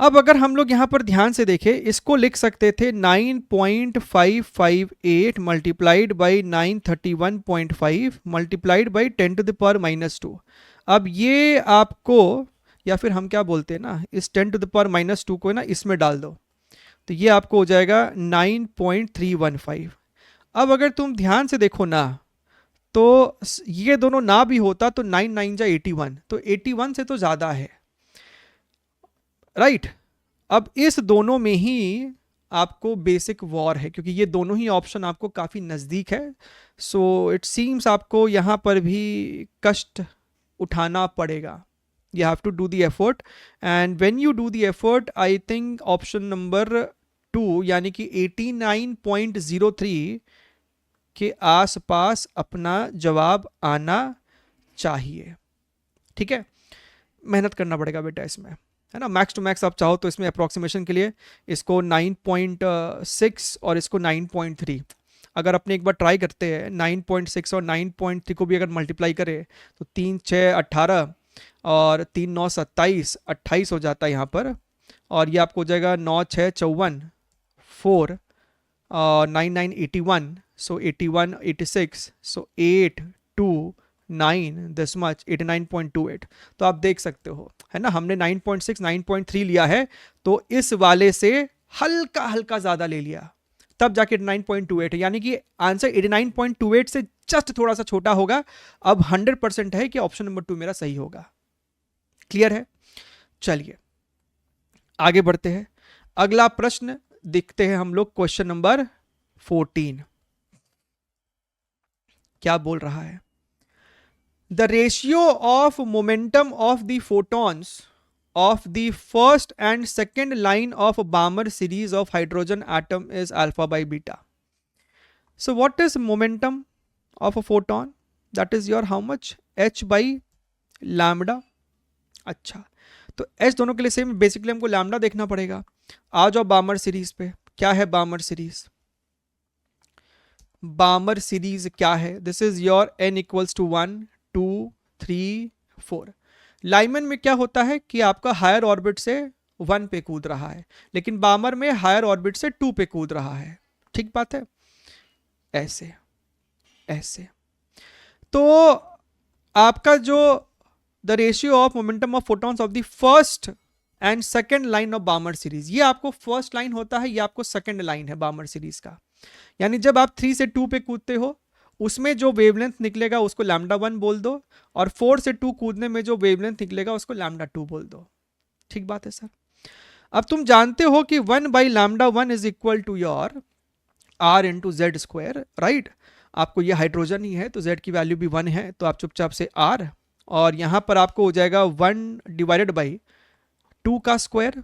अब अगर हम लोग यहाँ पर ध्यान से देखें, इसको लिख सकते थे 9.558 multiplied by 931.5 multiplied by 10 to the power -2. अब ये आपको, या फिर हम क्या बोलते हैं ना, इस 10 टू द पावर -2 को ना इसमें डाल दो, तो ये आपको हो जाएगा 9.315. अब अगर तुम ध्यान से देखो ना, तो ये दोनों ना भी होता तो 9 9 जा 81, तो 81 से तो ज़्यादा है, राइट. अब इस दोनों में ही आपको बेसिक वॉर है, क्योंकि ये दोनों ही ऑप्शन आपको काफ़ी नज़दीक है. सो इट सीम्स आपको यहाँ पर भी कष्ट उठाना पड़ेगा. You have to do the effort, and when you do the effort, I think option number 2 यानी कि 89.03 के आसपास अपना जवाब आना चाहिए. ठीक है, मेहनत करना पड़ेगा बेटा इसमें, है ना. मैक्स टू मैक्स आप चाहो तो इसमें अप्रॉक्सीमेशन के लिए इसको 9.6 और इसको 9.3, अगर अपने एक बार ट्राई करते हैं 9.6 और 9.3 को भी अगर मल्टीप्लाई करें, तो 3 6 18 और 3 9 27 28 हो जाता है यहाँ पर, और ये आपको हो जाएगा 9 6 54 4 और 9 9 81, सो 81 86, सो 8 2 9 दिस मच 89.28. तो आप देख सकते हो, है ना, हमने 9.6 9.3 लिया है, तो इस वाले से हल्का हल्का ज़्यादा ले लिया, तब जाके 89.28 है, यानी कि आंसर 89.28 से जस्ट थोड़ा सा छोटा होगा. अब 100% है कि ऑप्शन नंबर 2 मेरा सही होगा. क्लियर है. चलिए आगे बढ़ते हैं, अगला प्रश्न देखते हैं हम लोग, क्वेश्चन नंबर 14 क्या बोल रहा है। The ratio of momentum of the photons of the first and second line of Balmer series of hydrogen atom is alpha by beta. So what is momentum of a photon? That is your how much? H by lambda. अच्छा, तो H दोनों के लिए same, basically हमको lambda देखना पड़ेगा। आ जाओ बामर series पे, क्या है बामर सीरीज? बामर सीरीज क्या है? This is your n equals to 1 2 3 4। Lyman में क्या होता है कि आपका हायर ऑर्बिट से 1 पे कूद रहा है, लेकिन बामर में हायर ऑर्बिट से 2 पे कूद रहा है। ठीक बात है, ऐसे ऐसे। तो आपका जो the ratio of momentum of photons of the first and second line of बामर series, ये आपको फर्स्ट लाइन होता है, ये आपको सेकेंड लाइन है बामर सीरीज का। यानी जब आप 3 से 2 पे कूदते हो, उसमें जो वेवलेंथ निकलेगा उसको लैम्डा 1 बोल दो, और 4 से 2 कूदने में जो वेवलेंथ निकलेगा उसको लैम्डा 2 बोल दो। ठीक बात है सर। अब तुम जानते हो कि 1 by lambda 1 is equal to your R into Z square, right. आपको ये हाइड्रोजन ही है तो जेड की वैल्यू भी 1 है, तो आप चुपचाप से आर, और यहां पर आपको हो जाएगा 1 डिवाइडेड बाई 2 का स्क्वायर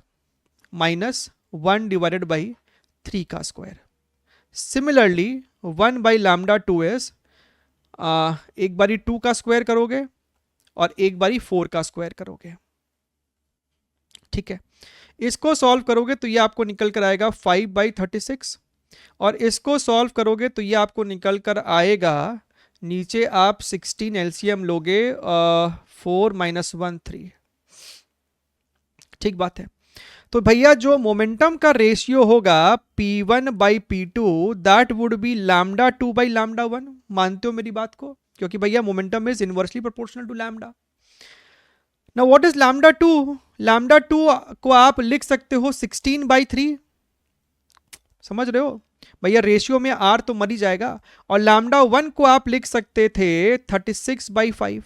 माइनस 1 डिवाइडेड बाई 3 का square. Similarly 1 by lambda 2 is, एक बारी 2 का स्क्वायर करोगे और एक बारी 4 का स्क्वायर करोगे। ठीक है, इसको सॉल्व करोगे तो ये आपको निकल कर आएगा 5 बाई 36, और इसको सॉल्व करोगे तो ये आपको निकल कर आएगा, नीचे आप 16 एलसीएम लोगे, 4 माइनस 1 3। ठीक बात है। तो भैया जो मोमेंटम का रेशियो होगा P1 by P2 that would be lambda 2 by lambda 1। मानते हो मेरी बात को? क्योंकि भैया momentum is inversely proportional to lambda. Now what is lambda 2? Lambda 2 को आप लिख सकते हो 16 बाई 3। समझ रहे हो भैया, रेशियो में R तो मर ही जाएगा, और लैम्डा 1 को आप लिख सकते थे 36 बाई 5,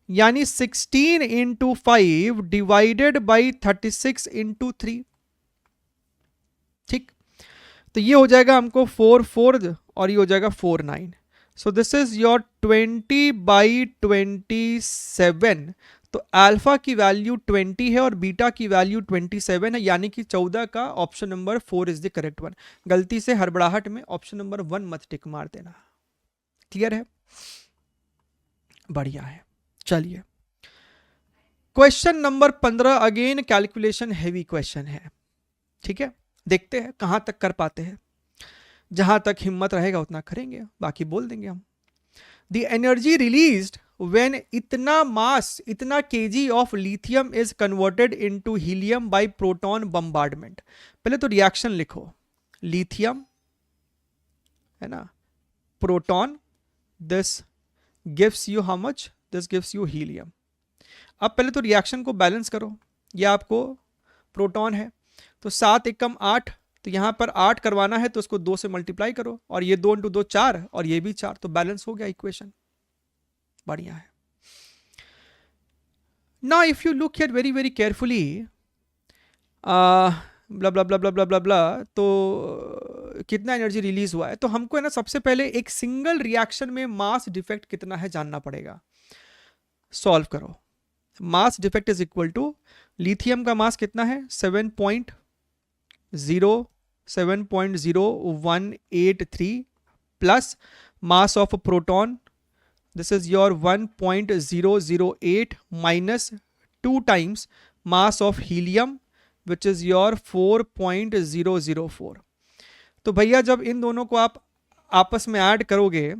यानी 16 इंटू 5 डिवाइडेड बाई 36 इंटू 3। ठीक, तो ये हो जाएगा हमको 4 4 और ये हो जाएगा 4 9। सो दिस इज योर 20 बाई 27। तो अल्फा की वैल्यू 20 है और बीटा की वैल्यू 27 है, यानी कि 14 का option number 4 is the correct one. गलती से हड़बड़ाहट में ऑप्शन नंबर 1 मत टिक मार देना। क्लियर है? बढ़िया है। चलिए question number 15, again calculation heavy question है। ठीक है, देखते हैं कहां तक कर पाते हैं। जहां तक हिम्मत रहेगा उतना करेंगे, बाकी बोल देंगे हम। द एनर्जी रिलीज्ड व्हेन इतना मास, इतना kg of lithium is converted into helium by proton bombardment. पहले तो रिएक्शन लिखो, लिथियम है ना, proton, this gives you how much? This gives you helium. अब पहले तो रिएक्शन को बैलेंस करो, ये आपको प्रोटॉन है तो 7 एकम 8, तो यहां पर 8 करवाना है तो उसको 2 से मल्टीप्लाई करो, और ये 2 इंटू 2 4 और ये भी 4, तो बैलेंस हो गया इक्वेशन। बढ़िया है। Now if you look here very very carefully, blah blah blah blah blah blah blah, तो कितना एनर्जी रिलीज हुआ है, तो हमको है ना सबसे पहले एक सिंगल रिएक्शन में मास डिफेक्ट कितना है जानना पड़ेगा। सॉल्व करो। Mass defect is equal to, lithium का मास कितना है? 7.0183 plus mass of proton, this is your 1.008 minus 2 times mass of helium which is your 4.004। तो भैया जब इन दोनों को आप आपस में ऐड करोगे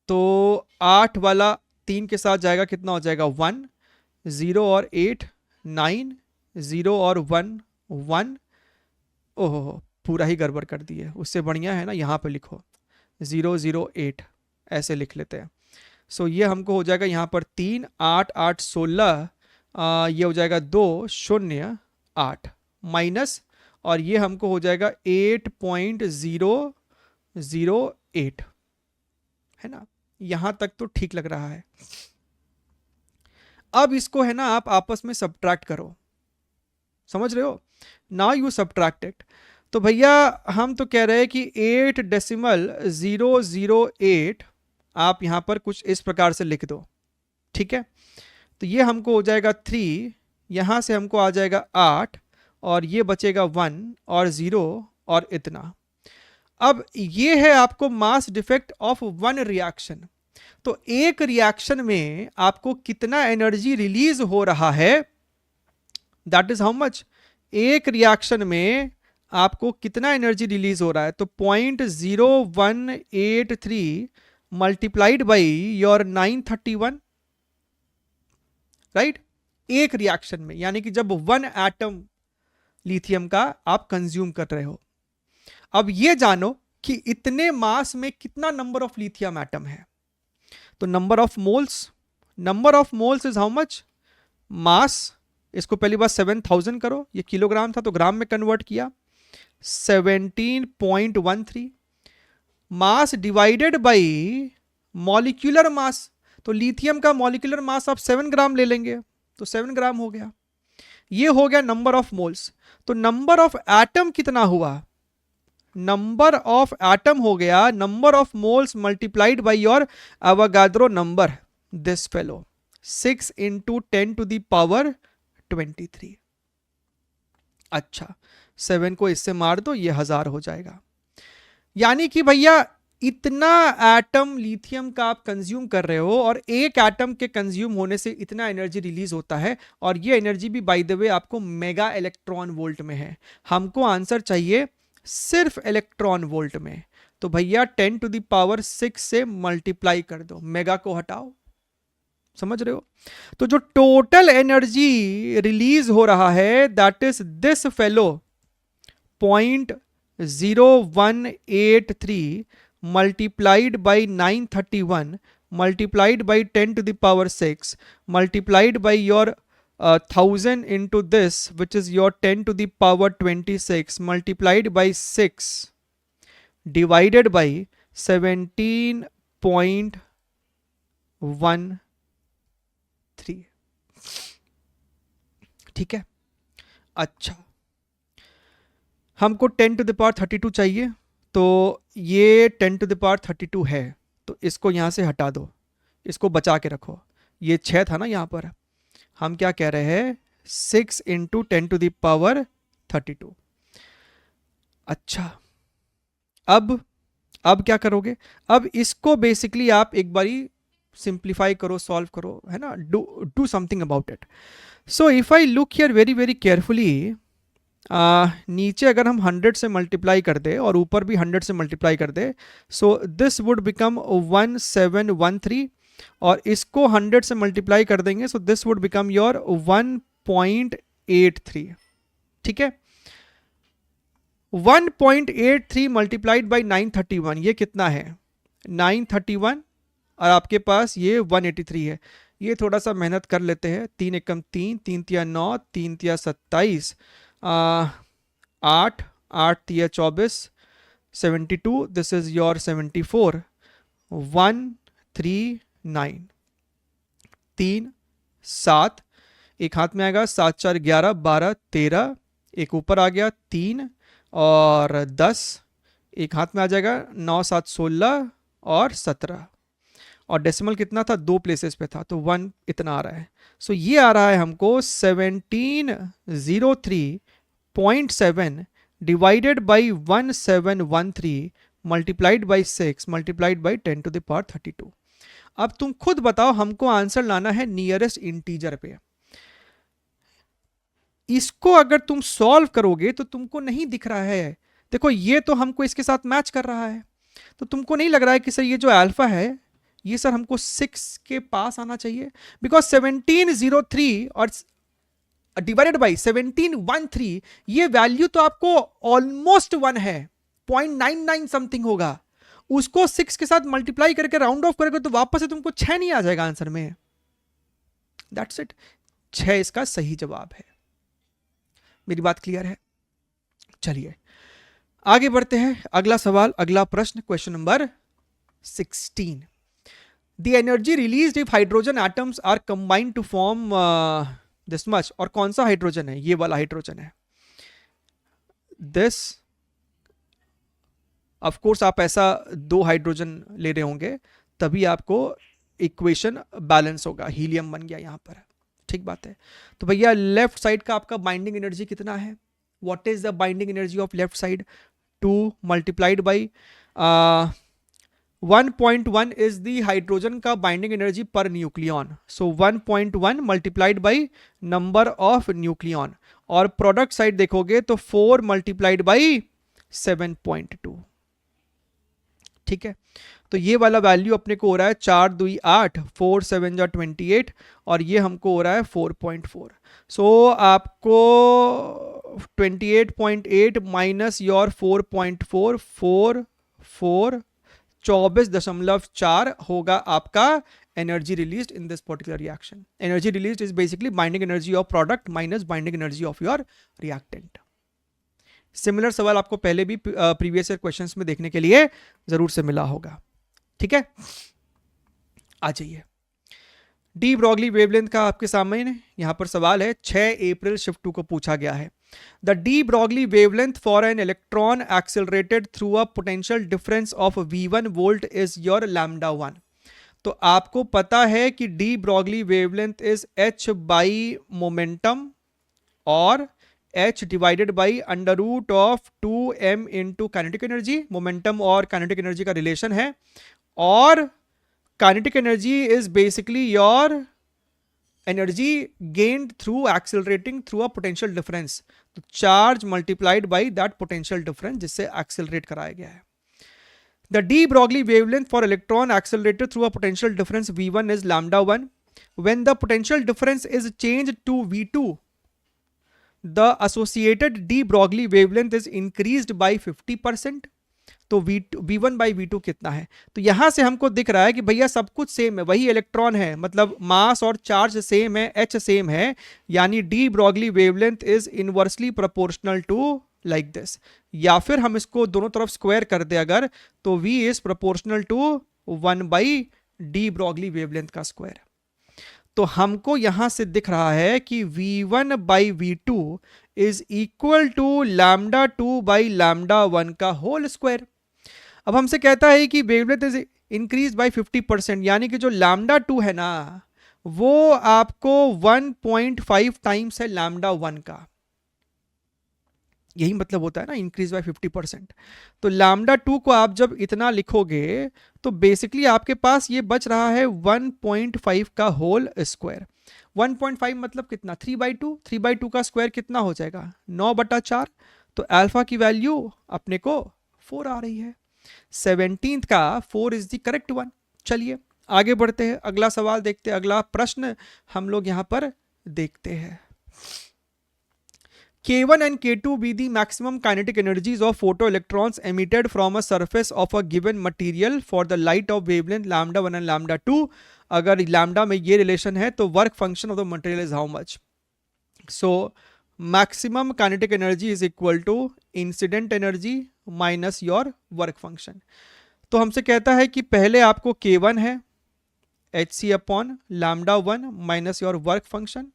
तो 8 वाला 3 के साथ जाएगा, कितना हो जाएगा? 1 0 और 8 9, 0 और 1 1। ओहो, पूरा ही गड़बड़ कर दिए। उससे बढ़िया है ना यहाँ पे लिखो 008, ऐसे लिख लेते हैं। सो ये हमको हो जाएगा यहाँ पर 3 8 8 16, ये हो जाएगा 2 0 8 माइनस, और ये हमको हो जाएगा 8.008, है ना। यहां तक तो ठीक लग रहा है। अब इसको है ना आप आपस में सब्ट्रैक्ट करो, समझ रहे हो? Now you subtract it. तो भैया हम तो कह रहे हैं कि 8.008 आप यहां पर कुछ इस प्रकार से लिख दो, ठीक है। तो ये हमको हो जाएगा 3, यहां से हमको आ जाएगा 8, और ये बचेगा 1 और 0 और इतना। अब ये है आपको mass defect of one reaction. तो एक रिएक्शन में आपको कितना एनर्जी रिलीज हो रहा है, दैट इज हाउ मच। एक रिएक्शन में आपको कितना एनर्जी रिलीज हो रहा है, तो 0.0183 मल्टीप्लाइड बाई योर 931, राइट, एक रिएक्शन में, यानी कि जब 1 एटम लिथियम का आप कंज्यूम कर रहे हो। अब ये जानो कि इतने मास में कितना नंबर ऑफ लिथियम एटम है। तो number of moles is how much, mass, इसको पहली बार 7000 करो, ये किलोग्राम था तो ग्राम में कन्वर्ट किया, 17.13 mass divided by molecular mass. तो लिथियम का मॉलिक्यूलर मास आप 7 ग्राम ले लेंगे तो 7 ग्राम हो गया। ये हो गया नंबर ऑफ मोल्स। तो नंबर ऑफ एटम कितना हुआ, नंबर ऑफ एटम हो गया number of moles multiplied by your Avogadro number, this fellow, 6 × 10⁻23। अच्छा, 7 को इससे मार दो, ये 1000 हो जाएगा। यानी कि भैया इतना एटम लिथियम का आप कंज्यूम कर रहे हो, और एक एटम के कंज्यूम होने से इतना एनर्जी रिलीज होता है, और ये एनर्जी भी बाय द वे आपको मेगा इलेक्ट्रॉन वोल्ट में है। हमको आंसर चाहिए सिर्फ इलेक्ट्रॉन वोल्ट में। तो भैया 10⁻6 से मल्टीप्लाई कर दो, मेगा को हटाओ, समझ रहे हो। तो जो टोटल एनर्जी रिलीज हो रहा है that is this fellow 0.0183 multiplied by 931 multiplied by 10⁻6 multiplied by your 1000 into this, which is your 10⁻26 multiplied by 6 divided by 17.13, ठीक है। अच्छा, हमको 10⁻32 चाहिए, तो ये 10⁻32 है, तो इसको यहां से हटा दो, इसको बचा के रखो। ये 6 था ना यहां पर, हम क्या कह रहे हैं 6 × 10⁻32। अच्छा, अब क्या करोगे, अब इसको बेसिकली आप एक बारी सिंप्लीफाई करो, सॉल्व करो, है ना, do something about it. So if I look here very very carefully, नीचे अगर हम 100 से मल्टीप्लाई कर दे और ऊपर भी 100 से मल्टीप्लाई कर दे, सो दिस वुड बिकम 1713, और इसको 100 से मल्टीप्लाई कर देंगे, so this would become your 1.83, ठीक है। 1.83 मल्टीप्लाइड बाई 931, ये कितना है 931, और आपके पास ये 183 है। ये थोड़ा सा मेहनत कर लेते हैं, 3 एकम 3, 3 तिया 9, 3 तिया 27, 8, 8 तिया 24, 72, दिस इज योर 74, 139, 3 7, एक हाथ में आएगा 7 4 11 12 13, एक ऊपर आ गया 3 और 10, एक हाथ में आ जाएगा 9 7 16 और 17, और डेसिमल कितना था, 2 प्लेसेस पे था, तो 1 इतना आ रहा है। सो ये आ रहा है हमको 1703.7 divided by 1713 multiplied by 6 multiplied by 10⁻32। अब तुम खुद बताओ, हमको आंसर लाना है नियरेस्ट इंटीजर पे। इसको अगर तुम सॉल्व करोगे तो तुमको नहीं दिख रहा है, देखो ये तो हमको इसके साथ मैच कर रहा है, तो तुमको नहीं लग रहा है कि सर ये जो अल्फा है ये सर हमको 6 के पास आना चाहिए, बिकॉज 1703 और डिवाइडेड बाई 1713, ये वैल्यू तो आपको ऑलमोस्ट 1 है, 0.99 समथिंग होगा, उसको 6 के साथ मल्टीप्लाई करके राउंड ऑफ करेगा तो वापस से तुमको 6 नहीं आ जाएगा आंसर में। दैट्स इट, 6 इसका सही जवाब है। मेरी बात क्लियर है? चलिए आगे बढ़ते हैं, अगला सवाल, अगला प्रश्न, question number 16। The energy released if hydrogen atoms are combined to form this much, और कौन सा हाइड्रोजन है, ये वाला हाइड्रोजन है। दिस, ऑफ कोर्स आप ऐसा 2 हाइड्रोजन ले रहे होंगे तभी आपको इक्वेशन बैलेंस होगा, हीलियम बन गया यहां पर, ठीक बात है। तो भैया लेफ्ट साइड का आपका बाइंडिंग एनर्जी कितना है, what is the binding energy of left side, 2 multiplied by 1.1 is the hydrogen का binding energy per nucleon, so 1.1 multiplied by number of nucleon, और प्रोडक्ट साइड देखोगे तो 4 मल्टीप्लाइड बाई 7.2, ठीक है। तो ये वाला वैल्यू अपने को हो रहा है 4 2 8, 4 7 जा 28, और ये हमको हो रहा है 4.4। सो आपको 28.8 माइनस योर 4.4, 24.4 होगा आपका energy released in this particular reaction. Energy released is basically binding energy of product minus binding energy of your reactant. Similar सवाल आपको पहले भी प्रीवियस ईयर क्वेश्चंस में देखने के लिए जरूर से मिला होगा, ठीक है। आ जाइए, डी ब्रॉगली वेवलेंथ का आपके सामने यहां पर सवाल है, 6 अप्रैल शिफ्ट 2 को पूछा गया है। The de Broglie wavelength for an electron accelerated through a potential difference of v1 volt is your lambda 1। तो आपको पता है कि de Broglie wavelength is h by momentum और h divided by under root of 2m into kinetic energy. Momentum और kinetic energy का relation है, और kinetic energy is basically your energy gained through accelerating through a potential difference, तो charge multiplied by that potential difference जिससे accelerate कराया गया है। The de Broglie wavelength for electron accelerated through a potential difference v1 is lambda 1। When the potential difference is changed to v2, the associated de Broglie wavelength is increased by 50%। तो v1 by v2 कितना है, तो यहां से हमको दिख रहा है कि भैया सब कुछ सेम है, वही इलेक्ट्रॉन है, मतलब मास और चार्ज सेम है, h सेम है, यानी de Broglie wavelength is inversely proportional to like this. या फिर हम इसको दोनों तरफ स्क्वायर कर दे अगर, तो v is proportional to 1 by de Broglie wavelength का स्क्वायर। तो हमको यहां से दिख रहा है कि v1 by v2 is equal to lambda 2 by lambda 1 का होल स्क्वायर। अब हमसे कहता है कि वेवलेंथ इज इंक्रीज बाई 50%, यानी कि जो लैम्डा 2 है ना वो आपको 1.5 टाइम्स है लैम्डा 1 का, यही मतलब होता है ना इंक्रीज बाय 50%। तो लैम्डा 2 को आप जब इतना लिखोगे तो बेसिकली आपके पास ये बच रहा है 1.5 का होल स्क्वायर। 1.5 मतलब कितना, 3/2, 3/2 का स्क्वायर कितना हो जाएगा, 9/4। तो अल्फा की वैल्यू अपने को 4 आ रही है, 17th का 4 इज द करेक्ट वन। चलिए आगे बढ़ते हैं, अगला सवाल देखते हैं, अगला प्रश्न हम लोग यहां पर देखते हैं। K1 and K2 be the maximum kinetic energies of photoelectrons emitted from a surface of a given material for the light of wavelength lambda 1 and lambda 2। अगर lambda में ये relation है तो work function of the material is how much? So maximum kinetic energy is equal to incident energy minus your work function। तो हमसे कहता है कि पहले आपको K1 है hc upon lambda 1 minus your work function,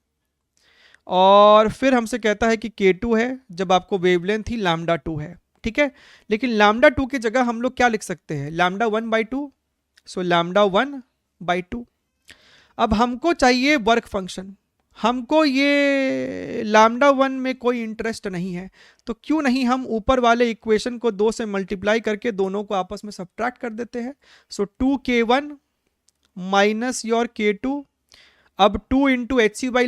और फिर हमसे कहता है कि K2 है जब आपको वेवलेंथ ही लैम्डा 2 है, ठीक है। लेकिन लैम्डा 2 की जगह हम लोग क्या लिख सकते हैं, लैम्डा 1/2, सो लैम्डा 1/2। अब हमको चाहिए वर्क फंक्शन, हमको ये लैम्डा 1 में कोई इंटरेस्ट नहीं है, तो क्यों नहीं हम ऊपर वाले इक्वेशन को 2 से मल्टीप्लाई करके दोनों को आपस में सब्ट्रैक्ट कर देते हैं। सो 2K1 माइनस योर K2, अब 2 इंटू HC बाई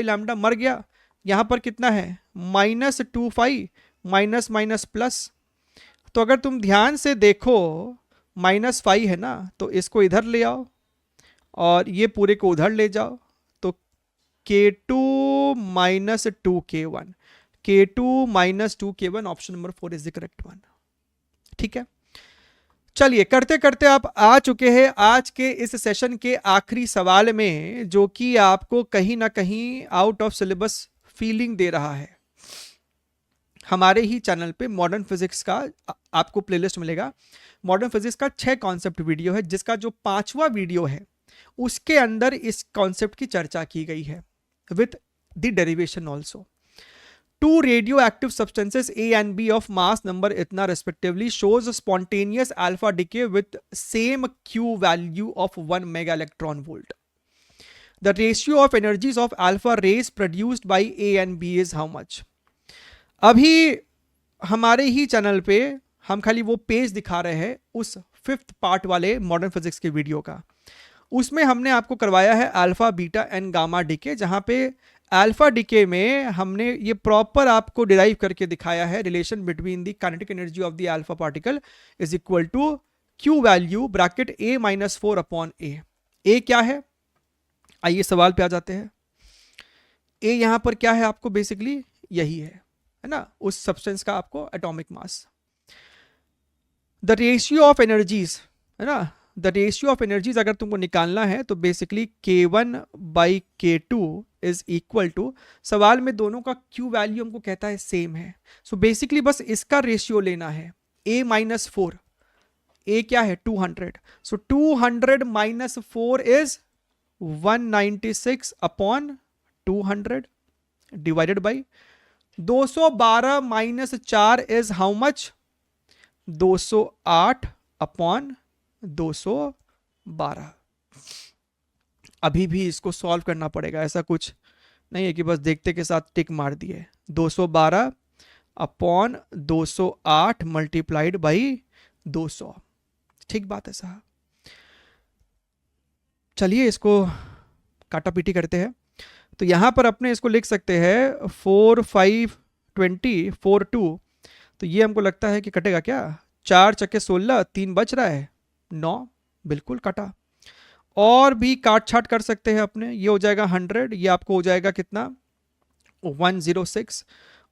लैम्डा मर गया, यहां पर कितना है -2 माइनस माइनस प्लस। तो अगर तुम ध्यान से देखो -5 है ना, तो इसको इधर ले आओ और ये पूरे को उधर ले जाओ, तो K2 minus 2K1, K2 minus 2K1, option number 4 is the correct one, ठीक है। चलिए करते करते आप आ चुके हैं आज के इस सेशन के आखिरी सवाल में, जो कि आपको कहीं ना कहीं आउट ऑफ सिलेबस फीलिंग दे रहा है। हमारे ही चैनल पे मॉडर्न फिजिक्स का आपको प्लेलिस्ट मिलेगा, मॉडर्न फिजिक्स का 6 कॉन्सेप्ट वीडियो है, जिसका जो 5वां वीडियो है उसके अंदर इस कॉन्सेप्ट की चर्चा की गई है with the derivation also. two radioactive substances A and B of mass number इतना respectively shows spontaneous alpha decay with same Q value of 1 mega electron volt. The ratio of energies of alpha rays produced by A and B is how much? अभी हमारे ही channel पे हम खाली वो page दिखा रहे हैं उस 5th पार्ट वाले मॉडर्न फिजिक्स के वीडियो का। उसमें हमने आपको करवाया है alpha beta and gamma decay, जहां पे अल्फा डीके में हमने ये प्रॉपर आपको डिराइव करके दिखाया है relation between the kinetic energy of the alpha particle is equal to Q value bracket A - 4 upon A। A क्या है, आइए सवाल पे आ जाते हैं। ए यहां पर क्या है, आपको बेसिकली यही है ना, उस सब्सटेंस का आपको atomic mass. The ratio of energies है ना, द रेशियो ऑफ एनर्जीज अगर तुमको निकालना है तो basically K1/K2 is equal to, सवाल में दोनों का Q वैल्यू हमको कहता है सेम है, सो बेसिकली बस इसका रेशियो लेना है A - 4। A क्या है 200, सो 200 - 4 is 196 upon 200 divided by 212 - 4 is how much, 208 upon 212। अभी भी इसको सॉल्व करना पड़ेगा, ऐसा कुछ नहीं है कि बस देखते के साथ टिक मार दिए। 212 अपॉन 208 मल्टीप्लाइड बाई 200, ठीक बात है साहब। चलिए इसको काटा पीटी करते हैं। तो यहां पर अपने इसको लिख सकते हैं 4 5 20 4 2, तो ये हमको लगता है कि कटेगा क्या, 4 चक्के 16, 3 बच रहा है 9, बिल्कुल कटा। और भी काट छाट कर सकते हैं अपने, ये हो जाएगा 100, ये आपको हो जाएगा कितना 106,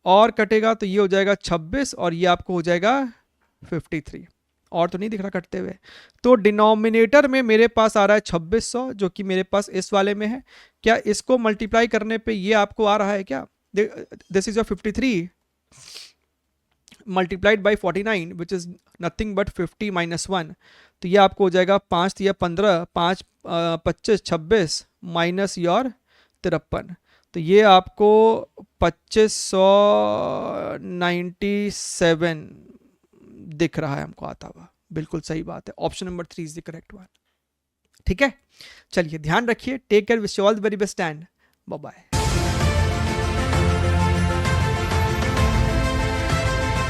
और कटेगा तो ये हो जाएगा 26 और ये आपको हो जाएगा 53, और तो नहीं दिख रहा कटते हुए। तो डिनोमिनेटर में मेरे पास आ रहा है 2600 जो कि मेरे पास इस वाले में है। क्या इसको मल्टीप्लाई करने पे ये आपको आ रहा है क्या, this is your 53 multiplied by 49 which is nothing but 50 - 1, तो ये आपको हो जाएगा 5 या 15, 5 25 26 माइनस योर 53, तो ये आपको 2597 दिख रहा है हमको आता हुआ। बिल्कुल सही बात है, option number 3 is the correct one. ठीक है, चलिए ध्यान रखिए, take care, wish you all the very best and bye bye.